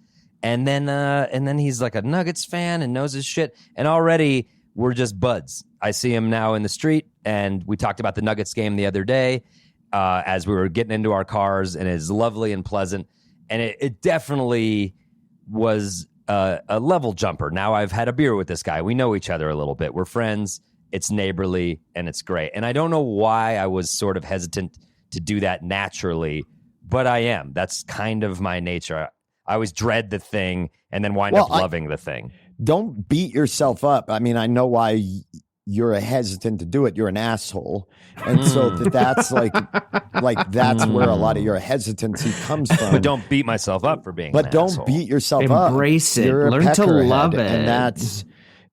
And then he's like a Nuggets fan and knows his shit. And already we're just buds. I see him now in the street, and we talked about the Nuggets game the other day as we were getting into our cars, and it's lovely and pleasant. And it definitely was a level jumper. Now I've had a beer with this guy. We know each other a little bit. We're friends. It's neighborly, and it's great. And I don't know why I was sort of hesitant to do that naturally, but I am. That's kind of my nature. I always dread the thing and then wind up loving the thing. Don't beat yourself up. I mean, I know why you're hesitant to do it. You're an asshole. And so that's like that's where a lot of your hesitancy comes from. But don't beat myself up for being an asshole. Don't beat yourself up. Embrace it. You're Learn to love it. And that's,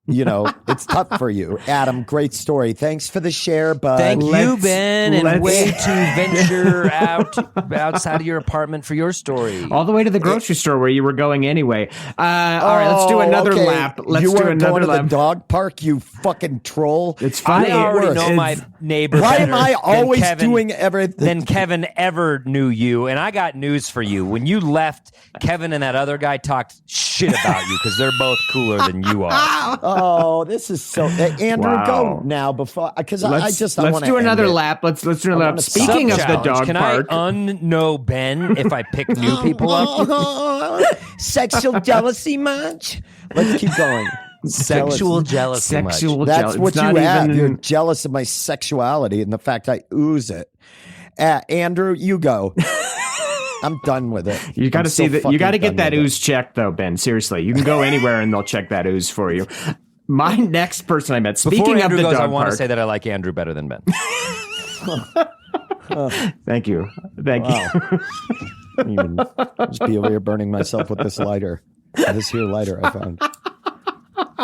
it's tough for you. Adam, great story. Thanks for the share, bud. Thank you, Ben, and way to venture outside of your apartment for your story. All the way to the grocery store where you were going anyway. All right, let's do another lap. You weren't going to the dog park, you fucking troll. It's funny. I already know my neighbor Why better am I always Kevin, doing everything? than Kevin ever knew you? And I got news for you. When you left, Kevin and that other guy talked shit about you because they're both cooler than you are. Oh, this is so. Andrew, go now before because I want to. Let's do another lap. Let's do another lap. Speaking of the dog can park, I unknow Ben if I pick new people up? Sexual jealousy much? Let's keep going. Sexual jealousy. That's what you have. You're jealous of my sexuality and the fact I ooze it. Andrew, you go. I'm done with it. You got to see that. You got to get that ooze checked, though, Ben. Seriously, you can go anywhere and they'll check that ooze for you. My next person I met. Speaking of the dog park, I want to say that I like Andrew better than Ben. Thank you. You. Just be over here burning myself with this lighter. This here lighter I found.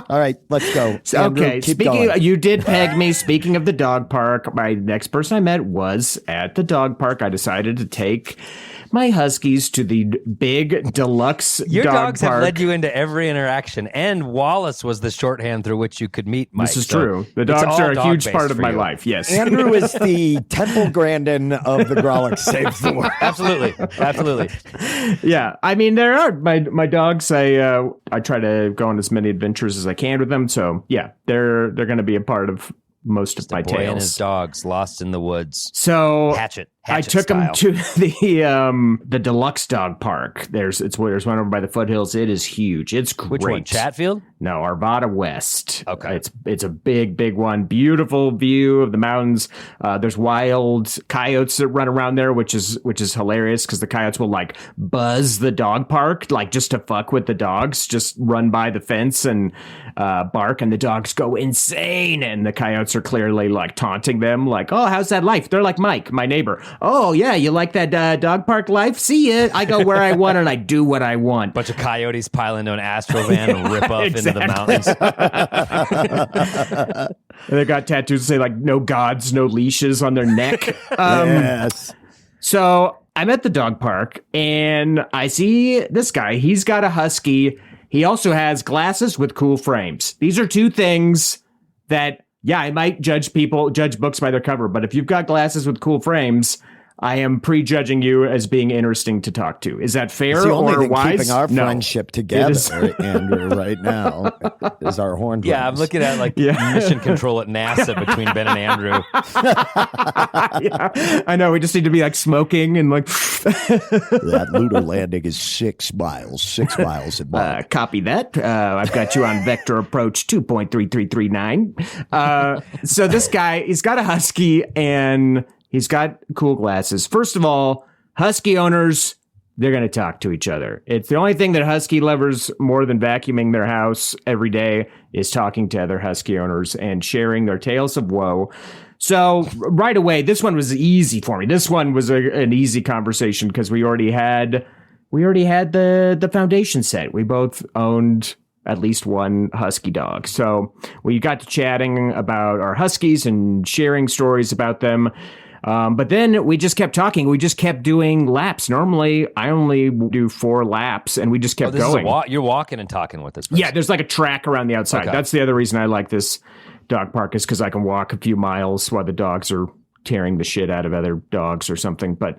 All right, let's go. Andrew, okay, you did peg me. Speaking of the dog park, my next person I met was at the dog park. I decided to take my huskies to the big deluxe Your dog dogs park. have led you into every interaction, and Wallace was the shorthand through which you could meet Mike. This is true. The dogs are a huge part of my life. Yes. Andrew is the Temple Grandin of the Grolic Saves the World. Absolutely. Yeah. I mean, there are my dogs. I try to go on as many adventures as I can with them. So yeah, they're going to be a part of most of my boy tales. And his dogs lost in the woods. So Hatchet I took style. him to the deluxe dog park. There's one over by the foothills. It is huge. It's great. Which one? Chatfield? No, Arvada West. Okay. It's a big one. Beautiful view of the mountains. There's wild coyotes that run around there, which is hilarious because the coyotes will like buzz the dog park, like just to fuck with the dogs, just run by the fence and bark, and the dogs go insane. And the coyotes are clearly like taunting them, like, "Oh, how's that life?" They're like, "Mike, my neighbor. Oh yeah, you like that dog park life? See ya. I go where I want and I do what I want." Bunch of coyotes pile into an Astro van and rip off into the mountains. And they got tattoos that say like "No gods, no leashes" on their neck. Yes. So I'm at the dog park and I see this guy. He's got a husky. He also has glasses with cool frames. These are two things that, yeah, I might judge books by their cover, but if you've got glasses with cool frames, I am prejudging you as being interesting to talk to. Is that fair It's the only or thing wise? keeping our No. friendship together, Andrew, right now is our horn. Yeah, I'm looking at like mission control at NASA between Ben and Andrew. Yeah, I know. We just need to be like smoking and like. That lunar landing is 6 miles in miles. Copy that. I've got you on vector approach 2.3339. So this guy, he's got a husky and he's got cool glasses. First of all, husky owners, they're going to talk to each other. It's the only thing that husky lovers, more than vacuuming their house every day, is talking to other husky owners and sharing their tales of woe. So right away, this one was easy for me. This one was an easy conversation because we already had the foundation set. We both owned at least one husky dog. So we got to chatting about our huskies and sharing stories about them. But then we just kept talking. We just kept doing laps. Normally, I only do 4 laps, and we just kept going. You're walking and talking with this person. Yeah, there's like a track around the outside. Okay. That's the other reason I like this dog park is because I can walk a few miles while the dogs are tearing the shit out of other dogs or something. But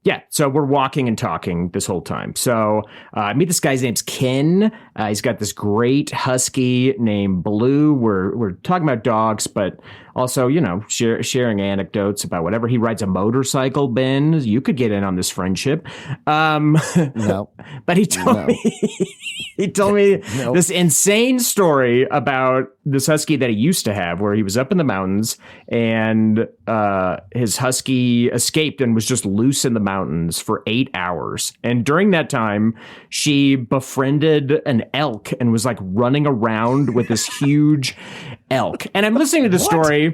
yeah, so we're walking and talking this whole time. So I meet this guy's name's Ken. He's got this great husky named Blue. We're talking about dogs, but also, you know, sharing anecdotes about whatever. He rides a motorcycle, Ben. You could get in on this friendship. No. But he told me this insane story about this husky that he used to have where he was up in the mountains and his husky escaped and was just loose in the mountains for 8 hours. And during that time, she befriended an elk and was like running around with this huge elk. And I'm listening to the story,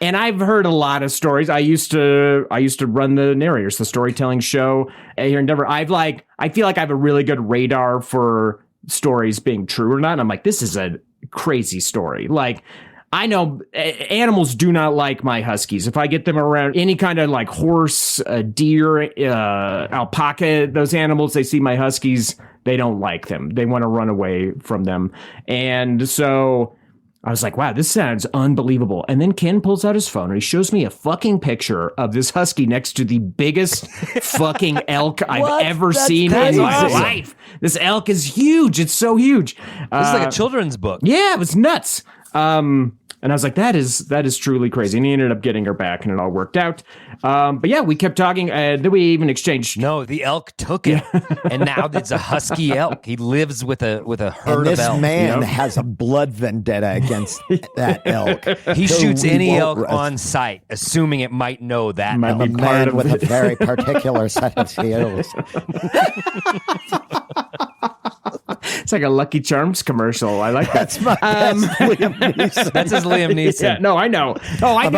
and I've heard a lot of stories. I used to run the narrators, the storytelling show here in Denver. I feel like I have a really good radar for stories being true or not. And I'm like, this is a crazy story. Like, I know animals do not like my huskies. If I get them around any kind of like horse, deer, alpaca, those animals, they see my huskies, they don't like them. They want to run away from them. And so I was like, wow, this sounds unbelievable. And then Ken pulls out his phone and he shows me a fucking picture of this husky next to the biggest fucking elk I've ever seen in my life. This elk is huge. It's so huge. This is like a children's book. Yeah, it was nuts. And I was like, that is truly crazy. And he ended up getting her back and it all worked out. But yeah, we kept talking. Then we even exchanged. No, the elk took it. And now it's a husky elk. He lives with a herd of elk. This man has a blood vendetta against that elk. He shoots any elk on sight, assuming it might know that elk. I'm a man with a very particular set of skills. It's like a Lucky Charms commercial. I like that. That's my best Liam Neeson. That's his Liam Neeson. Yeah, no, I know. Oh, I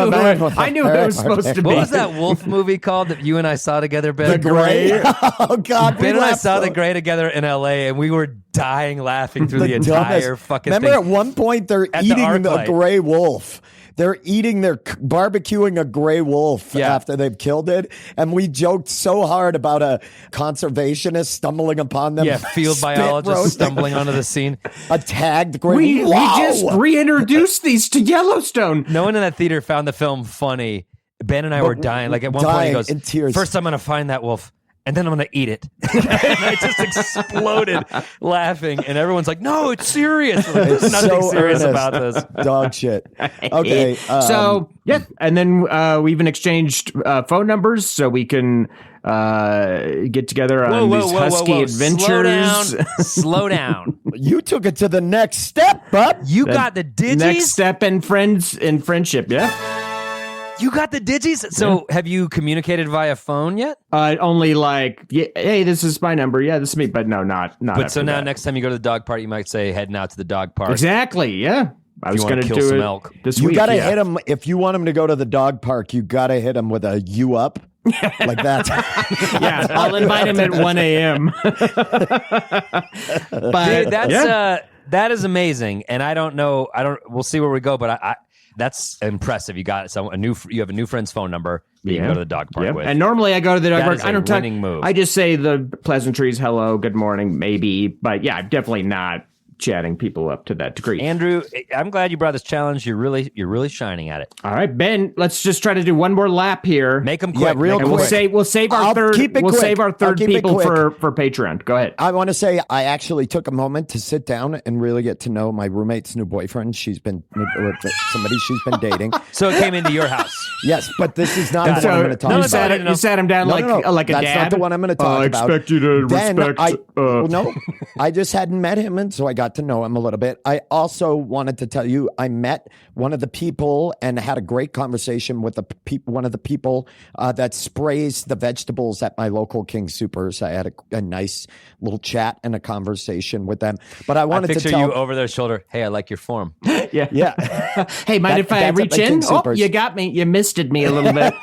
knew who it was supposed to be. What was that wolf movie called that you and I saw together, Ben? The Gray. Oh God, Ben and I saw The Gray together in L.A. and we were dying laughing through the entire dumbest. fucking Remember thing. at one point they're eating a gray wolf. They're barbecuing a gray wolf after they've killed it. And we joked so hard about a conservationist stumbling upon them. Yeah, field biologist stumbling onto the scene. A tagged gray wolf. We just reintroduced these to Yellowstone. No one in that theater found the film funny. Ben and I were dying. Like at one point he goes, in tears. first I'm going to find that wolf and then I'm going to eat it. And I just exploded laughing. And everyone's like, no, it's serious. Like, there's It's nothing so serious earnest. about this. Dog shit. Okay. So yeah, and then we even exchanged phone numbers so we can get together on these husky adventures. Slow down. you took it to the next step, bub. You got the digis? Next step in friendship. Yeah. You got the digis? So have you communicated via phone yet? Only like, yeah, hey, this is my number. Yeah, this is me. But no, not. But so after now that. next time you go to the dog park, you might say heading out to the dog park. Exactly. Yeah. I was wanna going to kill do some it elk. this You week. got to yeah. hit him. If you want him to go to the dog park, you got to hit him with a you up. Like that. Yeah, I'll invite him at 1 a.m. But Dude, that's yeah. that is amazing. And I don't know. We'll see where we go. But I that's impressive. You got you have a new friend's phone number that you can go to the dog park with. And normally I go to the dog That park. is I a don't talk. winning move. I just say the pleasantries, hello, good morning, maybe. But yeah, I'm definitely not chatting people up to that degree. Andrew, I'm glad you brought this challenge. You're really shining at it. All right, Ben, let's just try to do one more lap here. Make them quick. real Make 'em quick. quick. We'll save our I'll third. keep it We'll quick. save our I'll third keep it people quick. for Patreon. Go ahead. I want to say I actually took a moment to sit down and really get to know my roommate's new boyfriend. She's been somebody she's been dating. So it came into your house. Yes, but this is not Got the it. one I'm going to talk No, you, it's about. all right. you sat him down No, like no, no. like a That's dad. not the one I'm going to talk about. I expect you to Then respect. well, no, I just hadn't met him, and so I got to know him a little bit. I also wanted to tell you I met one of the people and had a great conversation with one of the people that sprays the vegetables at my local King Supers. I had a nice little chat and a conversation with them. But I I wanted to picture tell you over their shoulder. Hey, I like your form. Yeah. yeah. Hey, mind if I That's at reach the King in? Oh, Supers. you got me. You misted me a little bit.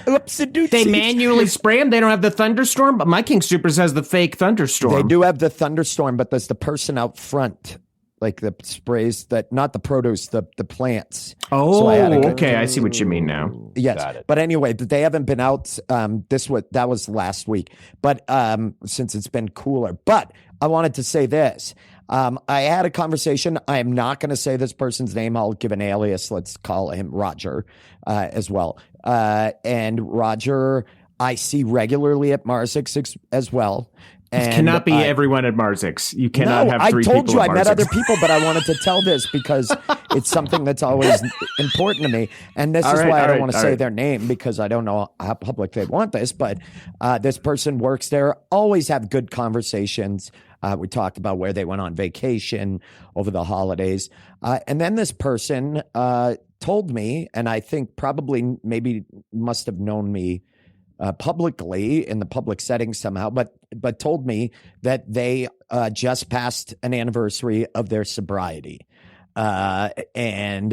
Oopsie-doopsie. They manually spray them. They don't have the thunderstorm, but my King Supers has the fake thunderstorm. They do have the thunderstorm, but there's the person out front, like the sprays that, not the produce, the plants. Oh, So I had a- okay. I see what you mean now. Yes, Got it. but anyway, they haven't been out. That was last week, but since it's been cooler. But I wanted to say this. I had a conversation. I am not going to say this person's name. I'll give an alias. Let's call him Roger as well. And Roger, I see regularly at Marsix as well. And Cannot be everyone at Marzix. You cannot have three I told people you at I met Marzix. other people, but I wanted to tell this because it's something that's always important to me. And this All is right, why I all don't right, want to all say right. their name because I don't know how public they want this, but this person works there, always have good conversations. We talked about where they went on vacation over the holidays. And then this person told me, and I think probably maybe must have known me publicly in the public setting somehow, but told me that they just passed an anniversary of their sobriety, and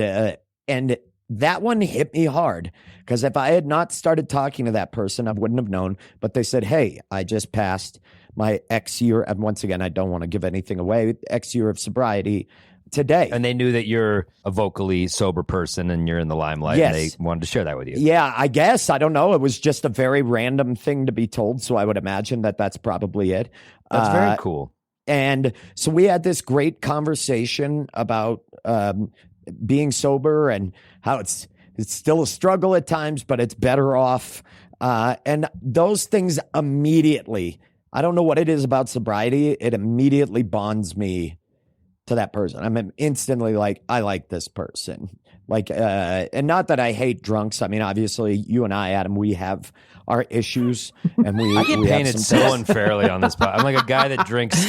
that one hit me hard because if I had not started talking to that person, I wouldn't have known. But they said, "Hey, I just passed my X year," and once again, I don't want to give anything away. X year of sobriety today. And they knew that you're a vocally sober person and you're in the limelight. Yes. And they wanted to share that with you. Yeah, I guess. I don't know. It was just a very random thing to be told. So I would imagine that that's probably it. That's very cool. And so we had this great conversation about being sober and how it's still a struggle at times, but it's better off. And those things immediately, I don't know what it is about sobriety. It immediately bonds me to that person. I'm instantly like, I like this person. Like, and not that I hate drunks. I mean, obviously, you and I, Adam, we have our issues, and I get we have painted some so unfairly on this pod. I'm like a guy that drinks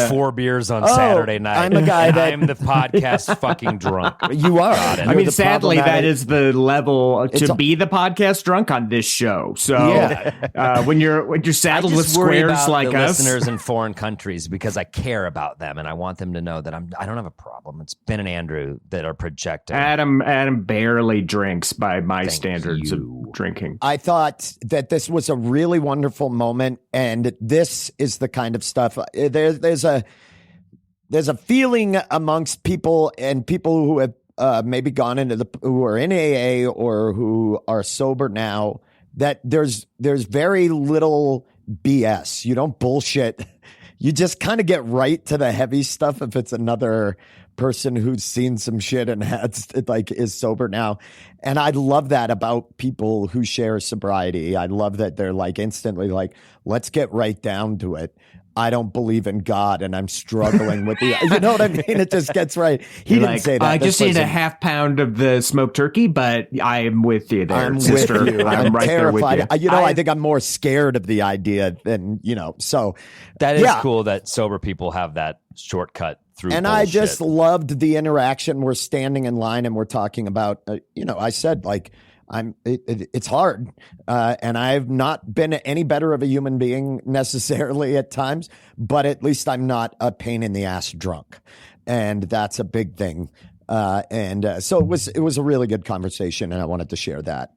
4 beers on Saturday night. I'm a guy and that- I'm the podcast fucking drunk. You are. I mean, sadly, that is the level It's to be the podcast drunk on this show. So when you're I saddled with just worry squares about like the us, listeners in foreign countries because I care about them and I want them to know that I don't have a problem. It's Ben and Andrew that are projecting. Adam barely drinks by my standards you. of drinking. I thought that this was a really wonderful moment, and this is the kind of stuff. There's a feeling amongst people and people who have maybe gone into who are in AA or who are sober now that there's very little BS. You don't bullshit. You just kind of get right to the heavy stuff if it's another person who's seen some shit and has like is sober now. And I love that about people who share sobriety. I love that they're like instantly like, let's get right down to it. I don't believe in God and I'm struggling with the, you know what I mean? It just gets right. He didn't say that. I This just ate a person- half pound of the smoked turkey, but I am with you there, I'm sister. with you. I'm right terrified. there with you. I think I'm more scared of the idea than, so. That is Yeah. cool that sober people have that shortcut through And bullshit. I just loved the interaction. We're standing in line and we're talking about, I said like, it's hard. And I've not been any better of a human being necessarily at times, but at least I'm not a pain in the ass drunk. And that's a big thing. So it was a really good conversation and I wanted to share that.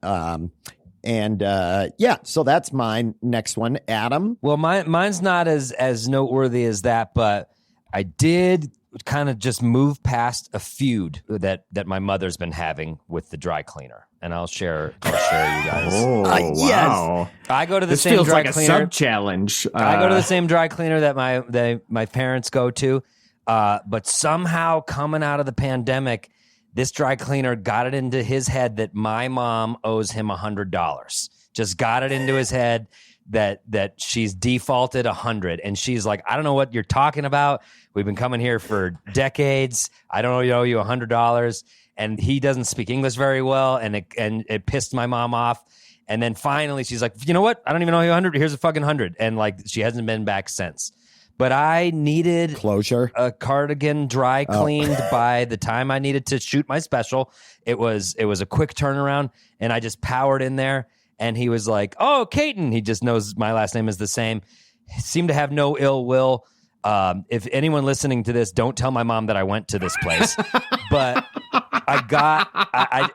So that's my next one. Adam. Well, mine's not as noteworthy as that, but I did kind of just move past a feud that my mother's been having with the dry cleaner, and I'll share you guys. Oh, yes. wow. I go to the This same feels dry like a cleaner. sub-challenge. I go to the same dry cleaner that my parents go to, but somehow coming out of the pandemic, this dry cleaner got it into his head that my mom owes him $100. Just got it into his head that she's defaulted $100, and she's like, I don't know what you're talking about. We've been coming here for decades. I don't owe you $100, and he doesn't speak English very well, and it pissed my mom off. And then finally, she's like, you know what? I don't even owe you $100. Here's a fucking $100, and like she hasn't been back since. But I needed Closure. a cardigan dry cleaned by the time I needed to shoot my special. It was a quick turnaround, and I just powered in there. And he was like, "Oh, Caton." He just knows my last name is the same. He seemed to have no ill will. If anyone listening to this, don't tell my mom that I went to this place. But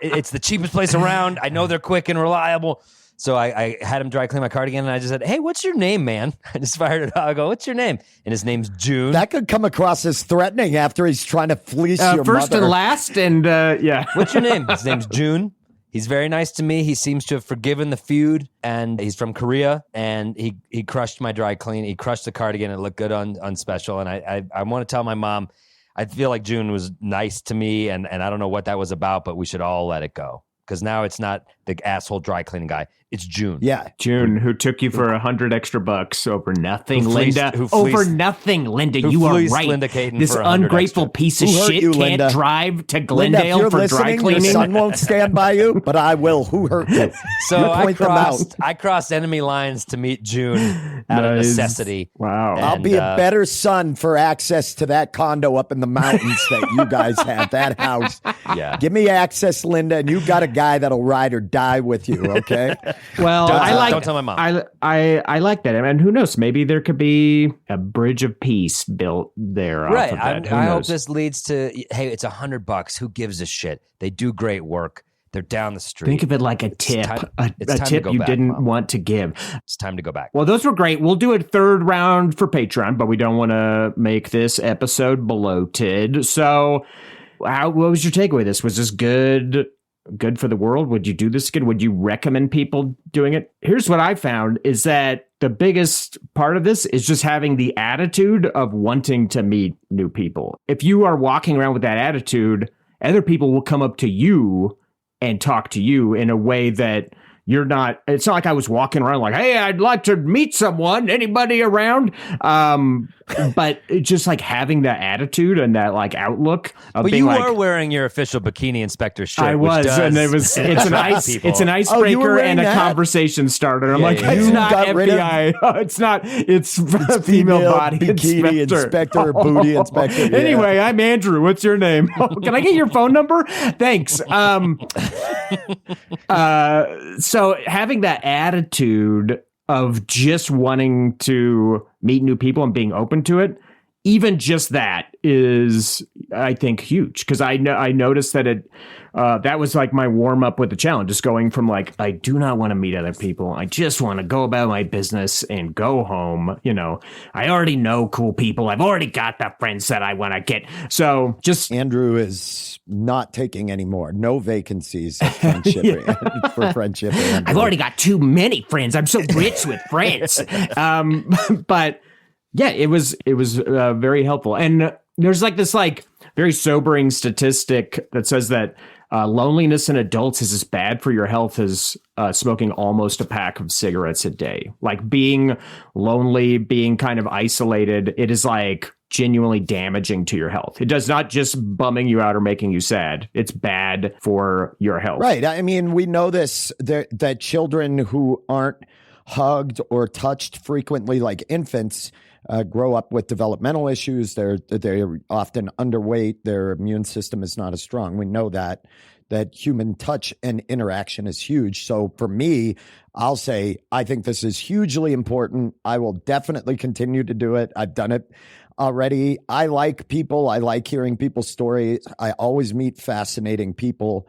it's the cheapest place around. I know they're quick and reliable. So I had him dry clean my cardigan, and I just said, "Hey, what's your name, man?" I just fired it out. I go, "What's your name?" And his name's June. That could come across as threatening after he's trying to fleece your first mother. and last, and yeah. What's your name? His name's June. He's very nice to me. He seems to have forgiven the feud, and he's from Korea, and he crushed my dry clean. He crushed the cardigan. It looked good on special, and I want to tell my mom, I feel like June was nice to me, and I don't know what that was about, but we should all let it go. Because now it's not the asshole dry cleaning guy. It's June. Yeah. June, who took you for $100 extra bucks over nothing, Linda. Who Over fleeced- nothing, Linda. who You are fleeced right. Linda Caton This for $100 ungrateful extra. piece of Who hurt shit you, can't Linda? drive to Linda, if Glendale you're for dry listening, cleaning. your son won't stand by you, but I will. Who hurt you? So You I point them out. crossed enemy lines to meet June out of Nice. necessity. Wow. And, I'll be a better son for access to that condo up in the mountains that you guys have, that house. Yeah. Give me access, Linda, and you got a guy that'll ride or die with you, okay? Well, Don't tell my mom. I like that. And who knows? Maybe there could be a bridge of peace built there. Right. Off of that. Who I hope knows? this leads to, hey, it's $100. Who gives a shit? They do great work. They're down the street. Think of it like a tip, a it's time to tip go you back, didn't Mom. want to give. It's time to go back. Well, those were great. We'll do a third round for Patreon, but we don't want to make this episode bloated. So, what was your takeaway? This was this good for the world? Would you do this again? Would you recommend people doing it? Here's what I found is that the biggest part of this is just having the attitude of wanting to meet new people. If you are walking around with that attitude, other people will come up to you and talk to you in a way that you're not. It's not like I was walking around like, hey, I'd like to meet someone. Anybody around? But it's just like having that attitude and that like outlook of But being you like, are wearing your official bikini inspector shirt. I which was, does and it's an attract people. it's an you were icebreaker wearing and a that? conversation starter. I'm Yeah, like, yeah, it's yeah. not You got rid of- FBI. It's not. It's female body bikini inspector, booty inspector. Yeah. Anyway, I'm Andrew. What's your name? Can I get your phone number? Thanks. So having that attitude of just wanting to meet new people and being open to it, even just that is, I think, huge. Because I noticed that that was like my warm up with the challenge, just going from like, I do not want to meet other people. I just want to go about my business and go home. You know, I already know cool people. I've already got the friends that I want to get. So just Andrew is not taking any more. No vacancies at friendship for friendship. Andrew. I've already got too many friends. I'm so rich with friends. But yeah, it was very helpful. And There's like this like very sobering statistic that says that loneliness in adults is as bad for your health as smoking almost a pack of cigarettes a day. Like being lonely, being kind of isolated, it is like genuinely damaging to your health. It does not just bumming you out or making you sad. It's bad for your health. Right. I mean, we know this, that children who aren't hugged or touched frequently like infants grow up with developmental issues. They're often underweight. Their immune system is not as strong. We know that human touch and interaction is huge. So for me, I'll say I think this is hugely important. I will definitely continue to do it. I've done it already. I like people. I like hearing people's stories. I always meet fascinating people.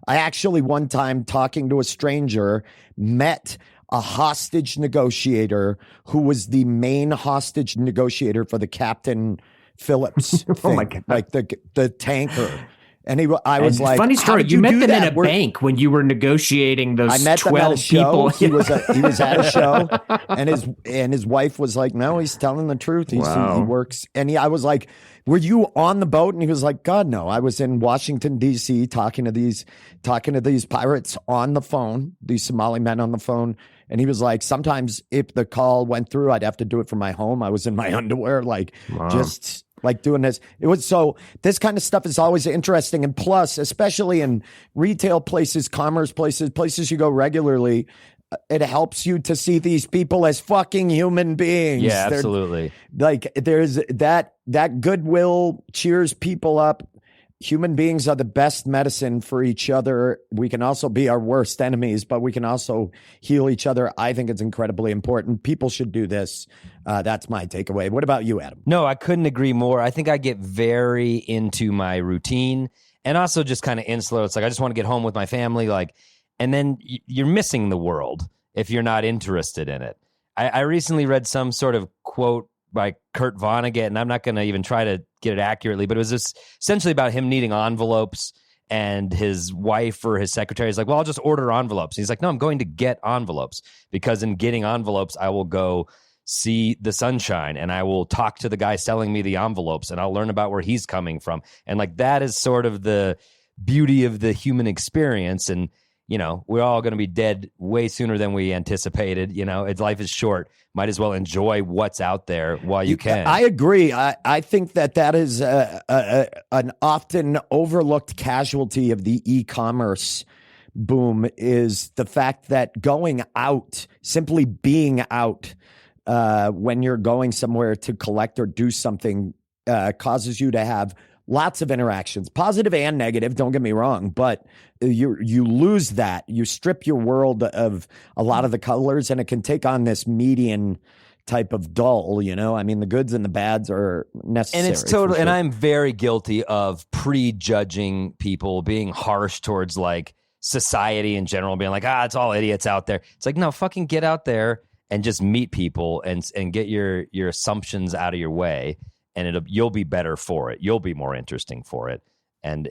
I actually one time talking to a stranger met a hostage negotiator who was the main hostage negotiator for the Captain Phillips thing, Oh my God. like the tanker. And I was like, funny "How story. did You met do them that?" in a bank when you were negotiating those I met them at 12 a show. people. He was at a show, and his wife was like, "No, he's telling the truth. He works." And I was like, "Were you on the boat?" And he was like, "God, no. I was in Washington D.C. talking to these pirates on the phone, these Somali men on the phone." And he was like, "Sometimes if the call went through, I'd have to do it from my home. I was in my underwear, like just." Like doing this. This kind of stuff is always interesting. And plus, especially in retail places, commerce places you go regularly, it helps you to see these people as fucking human beings. Yeah, absolutely. There's that goodwill cheers people up. Human beings are the best medicine for each other. We can also be our worst enemies, but we can also heal each other. I think it's incredibly important. People should do this. That's my takeaway. What about you, Adam? No, I couldn't agree more. I think I get very into my routine and also just kind of insular. It's like I just want to get home with my family, and then you're missing the world if you're not interested in it. I recently read some sort of quote by Kurt Vonnegut, and I'm not going to even try to get it accurately, but it was just essentially about him needing envelopes, and his wife or his secretary is like, well, I'll just order envelopes. He's like, no, I'm going to get envelopes, because in getting envelopes, I will go see the sunshine, and I will talk to the guy selling me the envelopes, and I'll learn about where he's coming from. And that is sort of the beauty of the human experience. And, we're all going to be dead way sooner than we anticipated. Life is short. Might as well enjoy what's out there while you can. I agree. I think that is an often overlooked casualty of the e-commerce boom is the fact that going out, simply being out when you're going somewhere to collect or do something causes you to have lots of interactions, positive and negative, don't get me wrong, but you lose that. You strip your world of a lot of the colors, and it can take on this median type of dull, I mean, the goods and the bads are necessary. And it's totally, and I'm very guilty of prejudging people, being harsh towards society in general, being like, it's all idiots out there. It's like, no, fucking get out there and just meet people and get your assumptions out of your way. And you'll be better for it. You'll be more interesting for it. And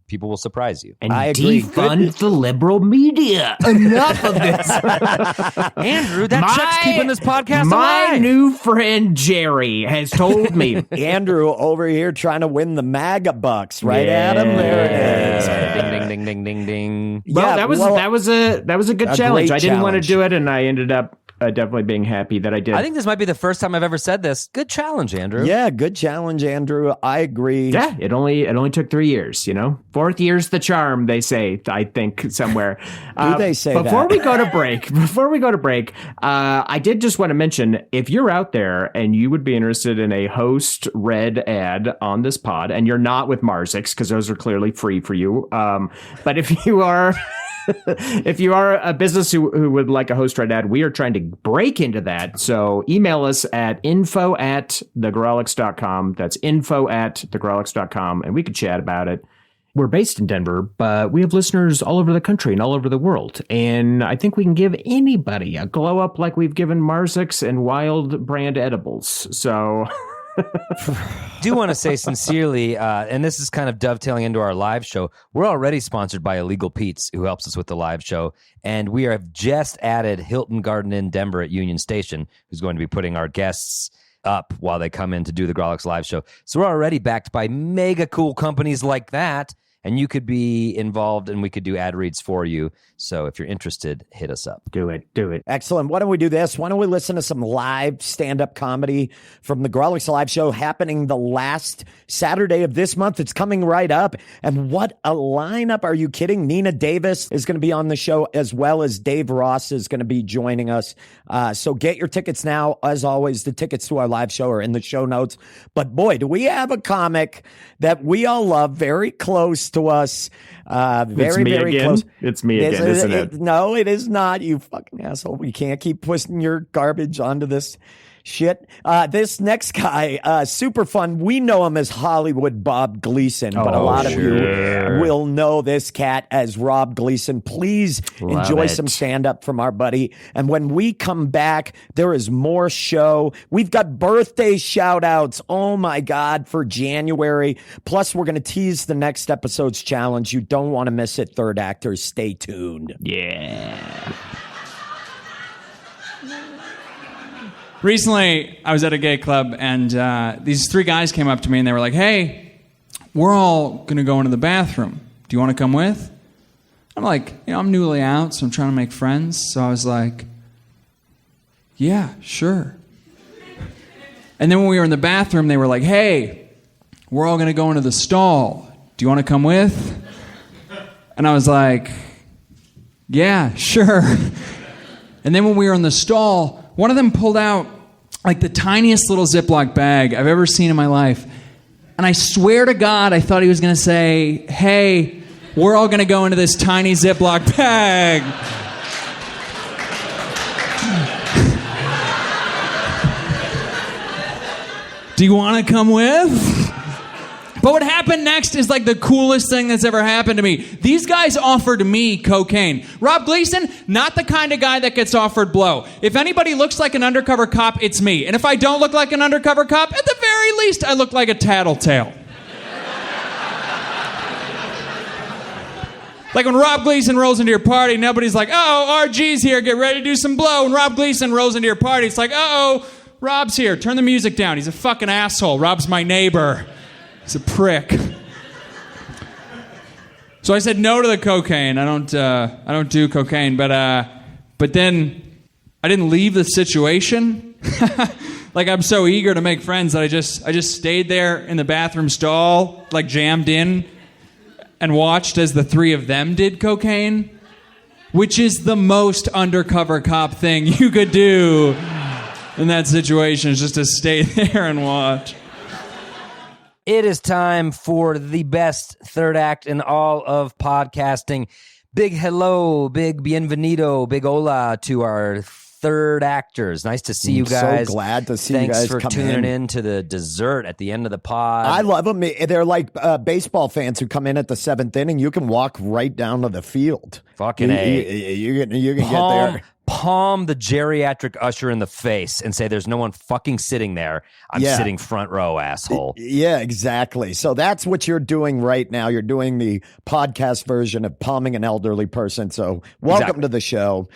people will surprise you. And I agree. defund the liberal media. Enough of this. Andrew, that check's keeping this podcast My alive. new friend Jerry has told me. Andrew over here trying to win the MAGA bucks, right, Adam? There it is. Ding, ding, ding, ding, ding. Well, that was a good challenge. great I didn't want to challenge. do it, and I ended up definitely being happy that I did. I think this might be the first time I've ever said this. Good challenge, Andrew. Yeah, good challenge, Andrew. I agree. Yeah, it only took 3 years, Fourth year's the charm, they say, I think, somewhere. Do they say before that? we go to break, I did just want to mention, if you're out there and you would be interested in a host read ad on this pod, and you're not with Marzix, because those are clearly free for you, but if you are... If you are a business who would like a host read ad, we are trying to break into that. So email us at info@thegrolix.com. That's info@thegrolix.com, and we could chat about it. We're based in Denver, but we have listeners all over the country and all over the world. And I think we can give anybody a glow up like we've given Marzix and Wild brand edibles. So... Do want to say sincerely, and this is kind of dovetailing into our live show, we're already sponsored by Illegal Pete's, who helps us with the live show, and we have just added Hilton Garden Inn Denver at Union Station, who's going to be putting our guests up while they come in to do the Grawlix live show. So we're already backed by mega cool companies like that. And you could be involved and we could do ad reads for you. So if you're interested, hit us up. Do it. Excellent. Why don't we do this? Why don't we listen to some live stand-up comedy from the Grawlix Live Show happening the last Saturday of this month? It's coming right up. And what a lineup. Are you kidding? Nina Davis is going to be on the show, as well as Dave Ross is going to be joining us. So get your tickets now. As always, the tickets to our live show are in the show notes. But boy, do we have a comic that we all love, very close to us. Very close. It's me again, isn't it? No, it is not, you fucking asshole. We can't keep pushing your garbage onto this shit. This next guy, super fun. We know him as Hollywood Bob Gleason, but a lot of you will know this cat as Rob Gleason. Please enjoy some stand-up from our buddy. And when we come back, there is more show. We've got birthday shout-outs, oh my God, for January. Plus, we're going to tease the next episode's challenge. You don't want to miss it, third actors. Stay tuned. Yeah. Recently, I was at a gay club, and these three guys came up to me, and they were like, hey, we're all going to go into the bathroom. Do you want to come with? I'm like, I'm newly out, so I'm trying to make friends. So I was like, yeah, sure. And then when we were in the bathroom, they were like, hey, we're all going to go into the stall. Do you want to come with? And I was like, yeah, sure. And then when we were in the stall, one of them pulled out like the tiniest little Ziploc bag I've ever seen in my life. And I swear to God, I thought he was going to say, hey, we're all going to go into this tiny Ziploc bag. Do you want to come with? But what happened next is like the coolest thing that's ever happened to me. These guys offered me cocaine. Rob Gleason, not the kind of guy that gets offered blow. If anybody looks like an undercover cop, it's me. And if I don't look like an undercover cop, at the very least, I look like a tattletale. Like when Rob Gleason rolls into your party, nobody's like, oh, RG's here, get ready to do some blow. When Rob Gleason rolls into your party, it's like, uh-oh, Rob's here, turn the music down. He's a fucking asshole. Rob's my neighbor. He's a prick. So I said no to the cocaine. I don't do cocaine, but then I didn't leave the situation. Like I'm so eager to make friends that I just stayed there in the bathroom stall, like jammed in, and watched as the three of them did cocaine, which is the most undercover cop thing you could do in that situation, is just to stay there and watch. It is time for the best third act in all of podcasting. Big hello, big bienvenido, big hola to our third actors. Nice to see you guys. So glad to see you guys come in. Thanks for tuning in to the dessert at the end of the pod. I love them. They're like baseball fans who come in at the seventh inning. You can walk right down to the field. Fucking A. You can get there. Palm the geriatric usher in the face and say, there's no one fucking sitting there. I'm sitting front row, asshole. Yeah, exactly. So that's what you're doing right now. You're doing the podcast version of palming an elderly person. So welcome to the show.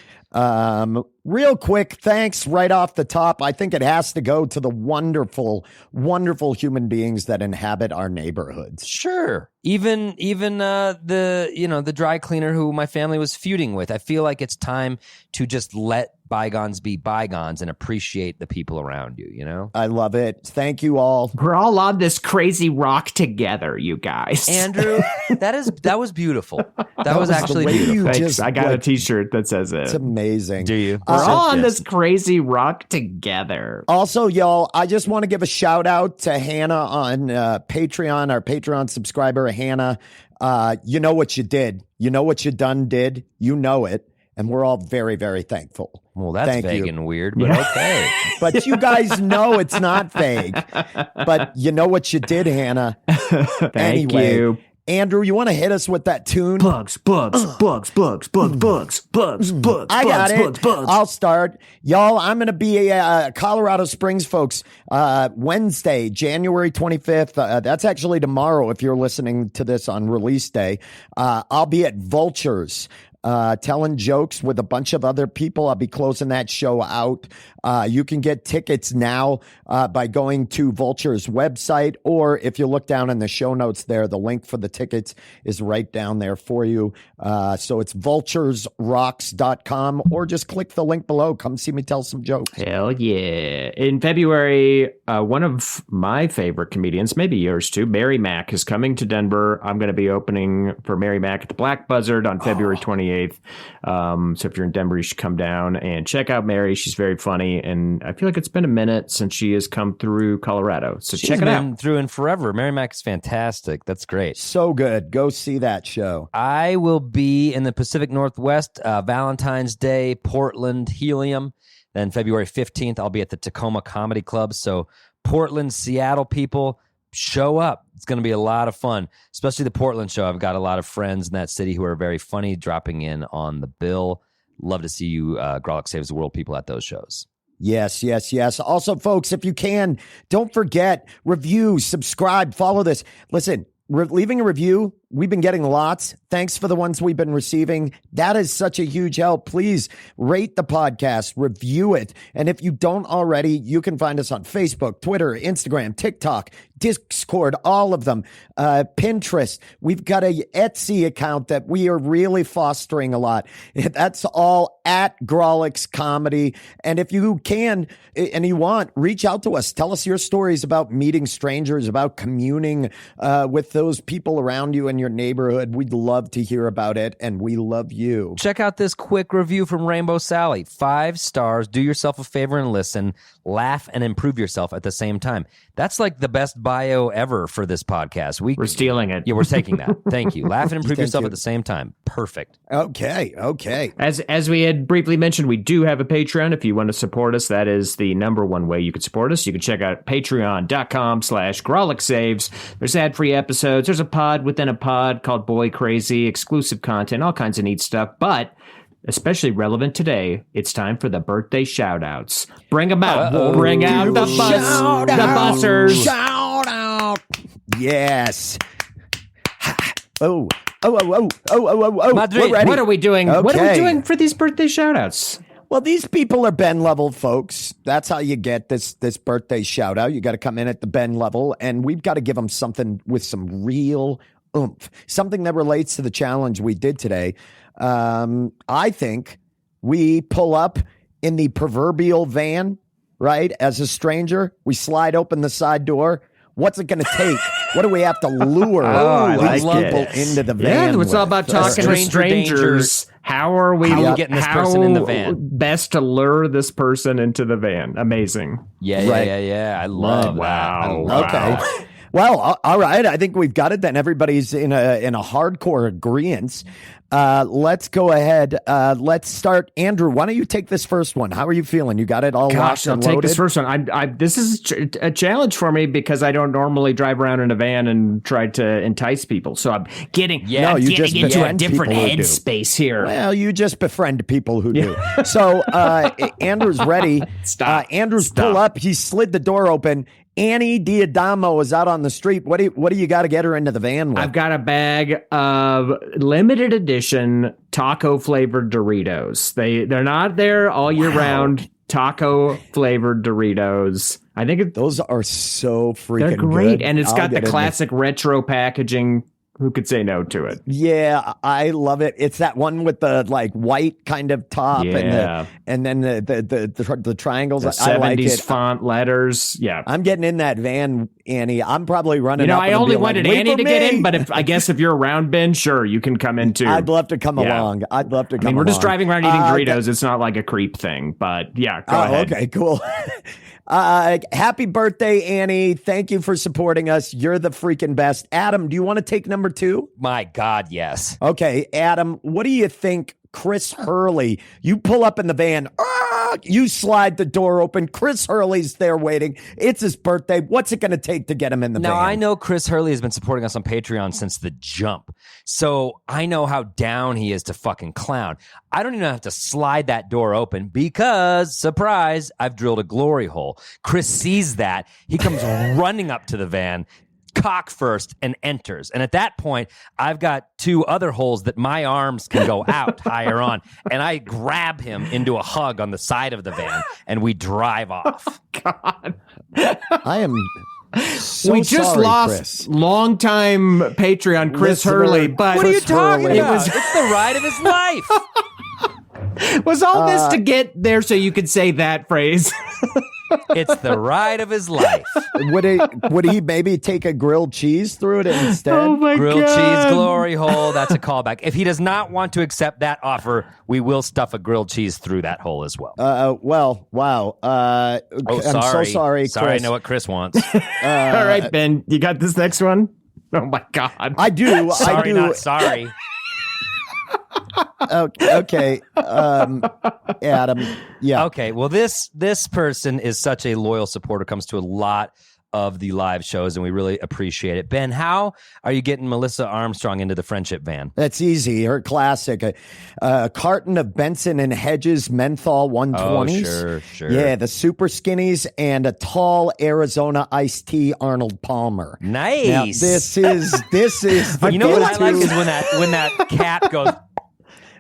Real quick, thanks right off the top. I think it has to go to the wonderful, wonderful human beings that inhabit our neighborhoods. Sure. Even the dry cleaner who my family was feuding with. I feel like it's time to just let bygones be bygones and appreciate the people around you, you know? I love it. Thank you all. We're all on this crazy rock together, you guys. Andrew, that was beautiful. That was actually beautiful. Thanks. I got a t-shirt that says it. It's amazing. Do you? We're all on this crazy rock together. Also, y'all, I just want to give a shout out to Hannah on Patreon, our Patreon subscriber, Hannah. You know what you did. You know what you did. You know it. And we're all very, very thankful. Well, that's vague and weird, but okay. But you guys know it's not vague. But you know what you did, Hannah. Thank you. Andrew, you want to hit us with that tune? Bugs. I got it. I'll start. Y'all, I'm going to be Colorado Springs, folks, Wednesday, January 25th. That's actually tomorrow if you're listening to this on release day. I'll be at Vultures. telling jokes with a bunch of other people. I'll be closing that show out. You can get tickets now by going to Vulture's website, or if you look down in the show notes there, the link for the tickets is right down there for you. So it's vulturesrocks.com, or just click the link below. Come see me tell some jokes. Hell yeah. In February, one of my favorite comedians, maybe yours too, Mary Mack, is coming to Denver. I'm going to be opening for Mary Mack at the Black Buzzard on February 28th. So if you're in Denver, you should come down and check out Mary. She's very funny, and I feel like it's been a minute since she has come through Colorado. So check it out. She's been through in forever. Mary Mack is fantastic. That's great. So good. Go see that show. I will be in the Pacific Northwest, Valentine's Day, Portland, Helium. Then February 15th, I'll be at the Tacoma Comedy Club. So Portland, Seattle people, show up. It's going to be a lot of fun, especially the Portland show. I've got a lot of friends in that city who are very funny dropping in on the bill. Love to see you, Grolic Saves the World people at those shows. Yes, yes, yes. Also, folks, if you can, don't forget, review, subscribe, follow this. Listen, leaving a review, we've been getting lots. Thanks for the ones we've been receiving. That is such a huge help. Please rate the podcast, review it. And if you don't already, you can find us on Facebook, Twitter, Instagram, TikTok, Discord, all of them, Pinterest. We've got a Etsy account that we are really fostering a lot. That's all at Grolic's Comedy. And if you can and you want, reach out to us. Tell us your stories about meeting strangers, about communing with those people around you in your neighborhood. We'd love to hear about it, and we love you. Check out this quick review from Rainbow Sally. 5 stars. Do yourself a favor and listen. Laugh and improve yourself at the same time. That's like the best bio ever for this podcast. We're stealing it. Yeah, we're taking that. Thank you. Laugh and improve Thank yourself you. at the same time. Perfect. Okay. As we had briefly mentioned, we do have a Patreon. If you want to support us, that is the number one way you can support us. You can check out patreon.com/GrolicSaves. There's ad-free episodes. There's a pod within a pod called Boy Crazy, exclusive content, all kinds of neat stuff. But especially relevant today, it's time for the birthday shout-outs. Bring them out. Bring out the buzzers. Shout out. Yes. Oh. Madrid, We're ready. What are we doing? What are we Okay. doing for these birthday shout-outs? Well, these people are Ben level folks. That's how you get this birthday shout out. You got to come in at the Ben level, and we've got to give them something with some real oomph, something that relates to the challenge we did today. I think we pull up in the proverbial van, right? As a stranger, we slide open the side door. What's it going to take? What do we have to lure I these like people it. into the Yeah, van? it's all about with? talking to Stranger strangers. How are we getting this person in the van? Best to lure this person into the van. Amazing. Yeah. I love that. I love Okay. that. Well, all right. I think we've got it then. Everybody's in a hardcore agreement. Let's go ahead. Let's start. Andrew, why don't you take this first one? How are you feeling? You got it all Gosh, locked I'll and take loaded? this first one. This is a challenge for me because I don't normally drive around in a van and try to entice people. So I'm getting No, you just into a befriend different people who do. headspace here. Well, you just befriend people who do. So Andrew's ready. Stop. Andrew's Stop. pull up. He slid the door open. Annie Diadamo is out on the street. What do you got to get her into the van with? I've got a bag of limited edition taco flavored Doritos. They're not there all year round. Taco flavored Doritos. I think Those are so freaking they're great, good. and it's I'll got the get in classic retro packaging. Who could say no to it? Yeah, I love it. It's that one with the like white kind of top Yeah. and then the triangles. The I like 70s it. font letters. Yeah. I'm getting in that van, Annie. I'm probably running. up I and only being wanted like, "Wait Annie for to get me." in, but I guess if you're around, Ben, sure, you can come in too. I'd love to come Yeah. along. I'd love to come. I mean, we're just along. driving around eating Doritos. It's not like a creep thing, but yeah, go ahead. Okay, cool. Happy birthday, Annie. Thank you for supporting us. You're the freaking best. Adam, do you want to take number 2? My God, yes. Okay, Adam, what do you think? Chris Hurley, you pull up in the van. You slide the door open. Chris Hurley's there waiting. It's his birthday. What's it going to take to get him in the van? Now, I know Chris Hurley has been supporting us on Patreon since the jump. So I know how down he is to fucking clown. I don't even have to slide that door open because, surprise, I've drilled a glory hole. Chris sees that. He comes running up to the van, cock first and enters. And at that point, I've got 2 other holes that my arms can go out higher on. And I grab him into a hug on the side of the van, and we drive off. God. I am so We just sorry, lost Chris. longtime Patreon Chris Listener- Hurley, but What are you Chris talking Hurley. about? It's the ride of his life. was all this to get there so you could say that phrase? It's the ride of his life. Would he maybe take a grilled cheese through it instead? Oh my Grilled God. cheese glory hole. That's a callback. If he does not want to accept that offer, we will stuff a grilled cheese through that hole as well. Well, wow. Oh, I'm so sorry, Chris. Sorry, I know what Chris wants. All right, Ben, you got this next one? Oh my God. I do. Sorry, I do. not sorry. Okay. Adam. Yeah. Okay, well, this person is such a loyal supporter, comes to a lot of the live shows, and we really appreciate it. Ben, how are you getting Melissa Armstrong into the friendship van? That's easy. Her classic. A carton of Benson and Hedges menthol 120s. Oh, sure. Yeah, the super skinnies and a tall Arizona iced tea Arnold Palmer. Nice. Now, this is the You know what I go-to- like is when that cap goes.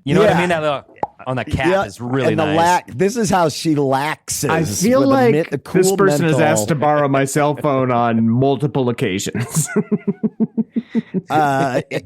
You know what I mean? That little on the cap Yeah, is really and the nice. this is how she laxes. I feel with like a cool this person has menthol. asked to borrow my cell phone on multiple occasions.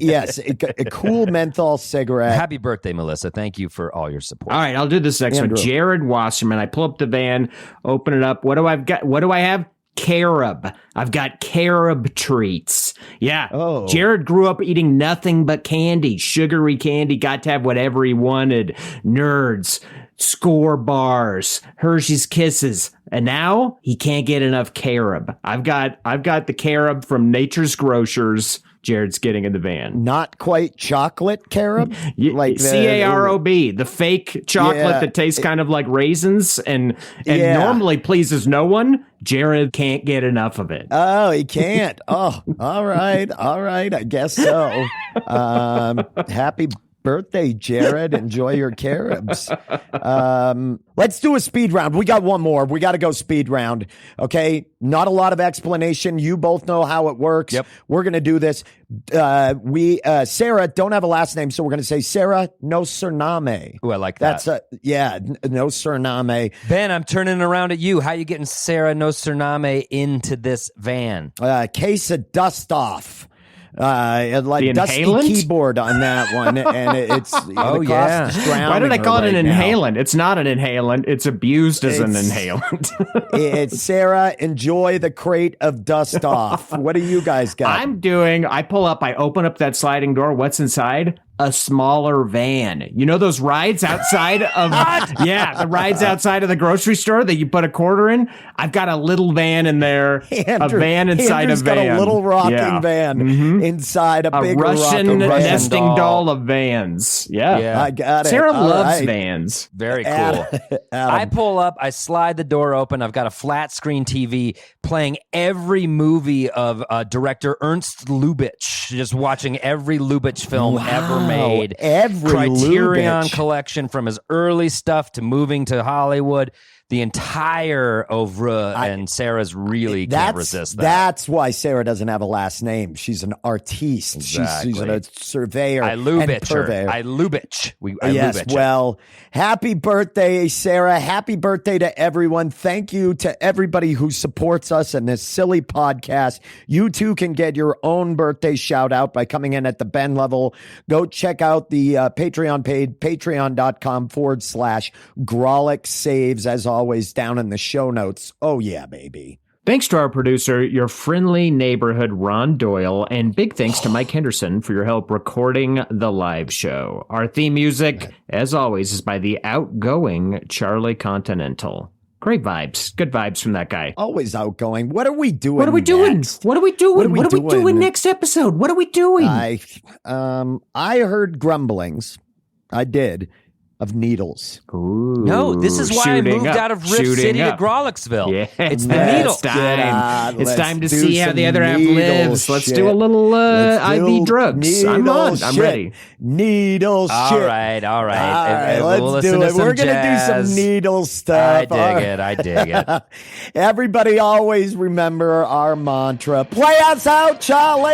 Yes, a cool menthol cigarette. Happy birthday, Melissa! Thank you for all your support. All right, I'll do this next Andrew. one. Jared Wasserman. I pull up the van, open it up. What do I've got? What do I have? Carob. I've got carob treats. Yeah. Oh. Jared grew up eating nothing but candy, sugary candy, got to have whatever he wanted. Nerds, score bars, Hershey's Kisses. And now he can't get enough carob. I've got the carob from Nature's Grocers. Jared's getting in the van. Not quite chocolate carob, like the- CAROB, the fake chocolate Yeah. that tastes kind of like raisins and Yeah. normally pleases no one. Jared can't get enough of it. Oh, he can't. Oh, all right. I guess so. Happy birthday, Jared. Enjoy your carobs. Let's do a speed round. We got one more. We got to go speed round. Okay. Not a lot of explanation. You both know how it works. Yep. We're going to do this. Sarah, don't have a last name. So we're going to say Sarah No Surname. Ooh, I like that. That's No Surname. Ben, I'm turning around at you. How you getting Sarah No Surname into this van? Case of dust off. Like The dusty inhalant? keyboard on that one, and it's Oh, the yeah. cost is drowning Why did I her call it right an now. inhalant? It's not an inhalant. It's abused as an It's- inhalant. It's Sarah. Enjoy the crate of dust off. What do you guys got? I pull up, I open up that sliding door. What's inside? A smaller van. You know those rides outside of the rides outside of the grocery store that you put a quarter in? I've got a little van in there. Andrew- a van inside Andrew's a van. got a little rocking Yeah. van inside a A big Russian rocking nesting doll. doll of vans. Yeah. Yeah. I got it. Sarah All loves right. vans. Very cool. Adam. I pull up, I slide the door open. I've got a flat screen TV playing every movie of director Ernst Lubitsch, just watching every Lubitsch film ever made. Every Criterion Lubitsch. collection from his early stuff to moving to Hollywood. The entire oeuvre, and Sarah's really can't resist that. That's why Sarah doesn't have a last name. She's an artiste. Exactly. She's a surveyor. I and Lubitsch her. purveyor. I Lubitsch. I Yes, Lubitsch her. well, happy birthday, Sarah. Happy birthday to everyone. Thank you to everybody who supports us in this silly podcast. You too can get your own birthday shout out by coming in at the Ben level. Go check out the Patreon page, patreon.com/Grolic Saves, as always, down in the show notes. Oh, yeah, baby. Thanks to our producer, your friendly neighborhood Ron Doyle, and big thanks to Mike Henderson for your help recording the live show. Our theme music, as always, is by the outgoing Charlie Continental. Great vibes. Good vibes from that guy. Always outgoing. What are we doing? What are we doing? next? What are we doing? What are we What are we doing doing? next episode? What are we doing? I heard grumblings. I did of needles. Ooh, No, this is why I moved out of Rift City to Grawlixville. Yeah, It's the needle. It's time. It's Let's time to do see how some the other half needle lives. Let's shit. do a little Let's IV do drugs. I'm needle on. I'm shit. ready. Needle All shit. right. All right, We'll let's listen do to it. some We're gonna do jazz. some needle I stuff. dig it. Everybody always remember our mantra. Play us out, Charlie!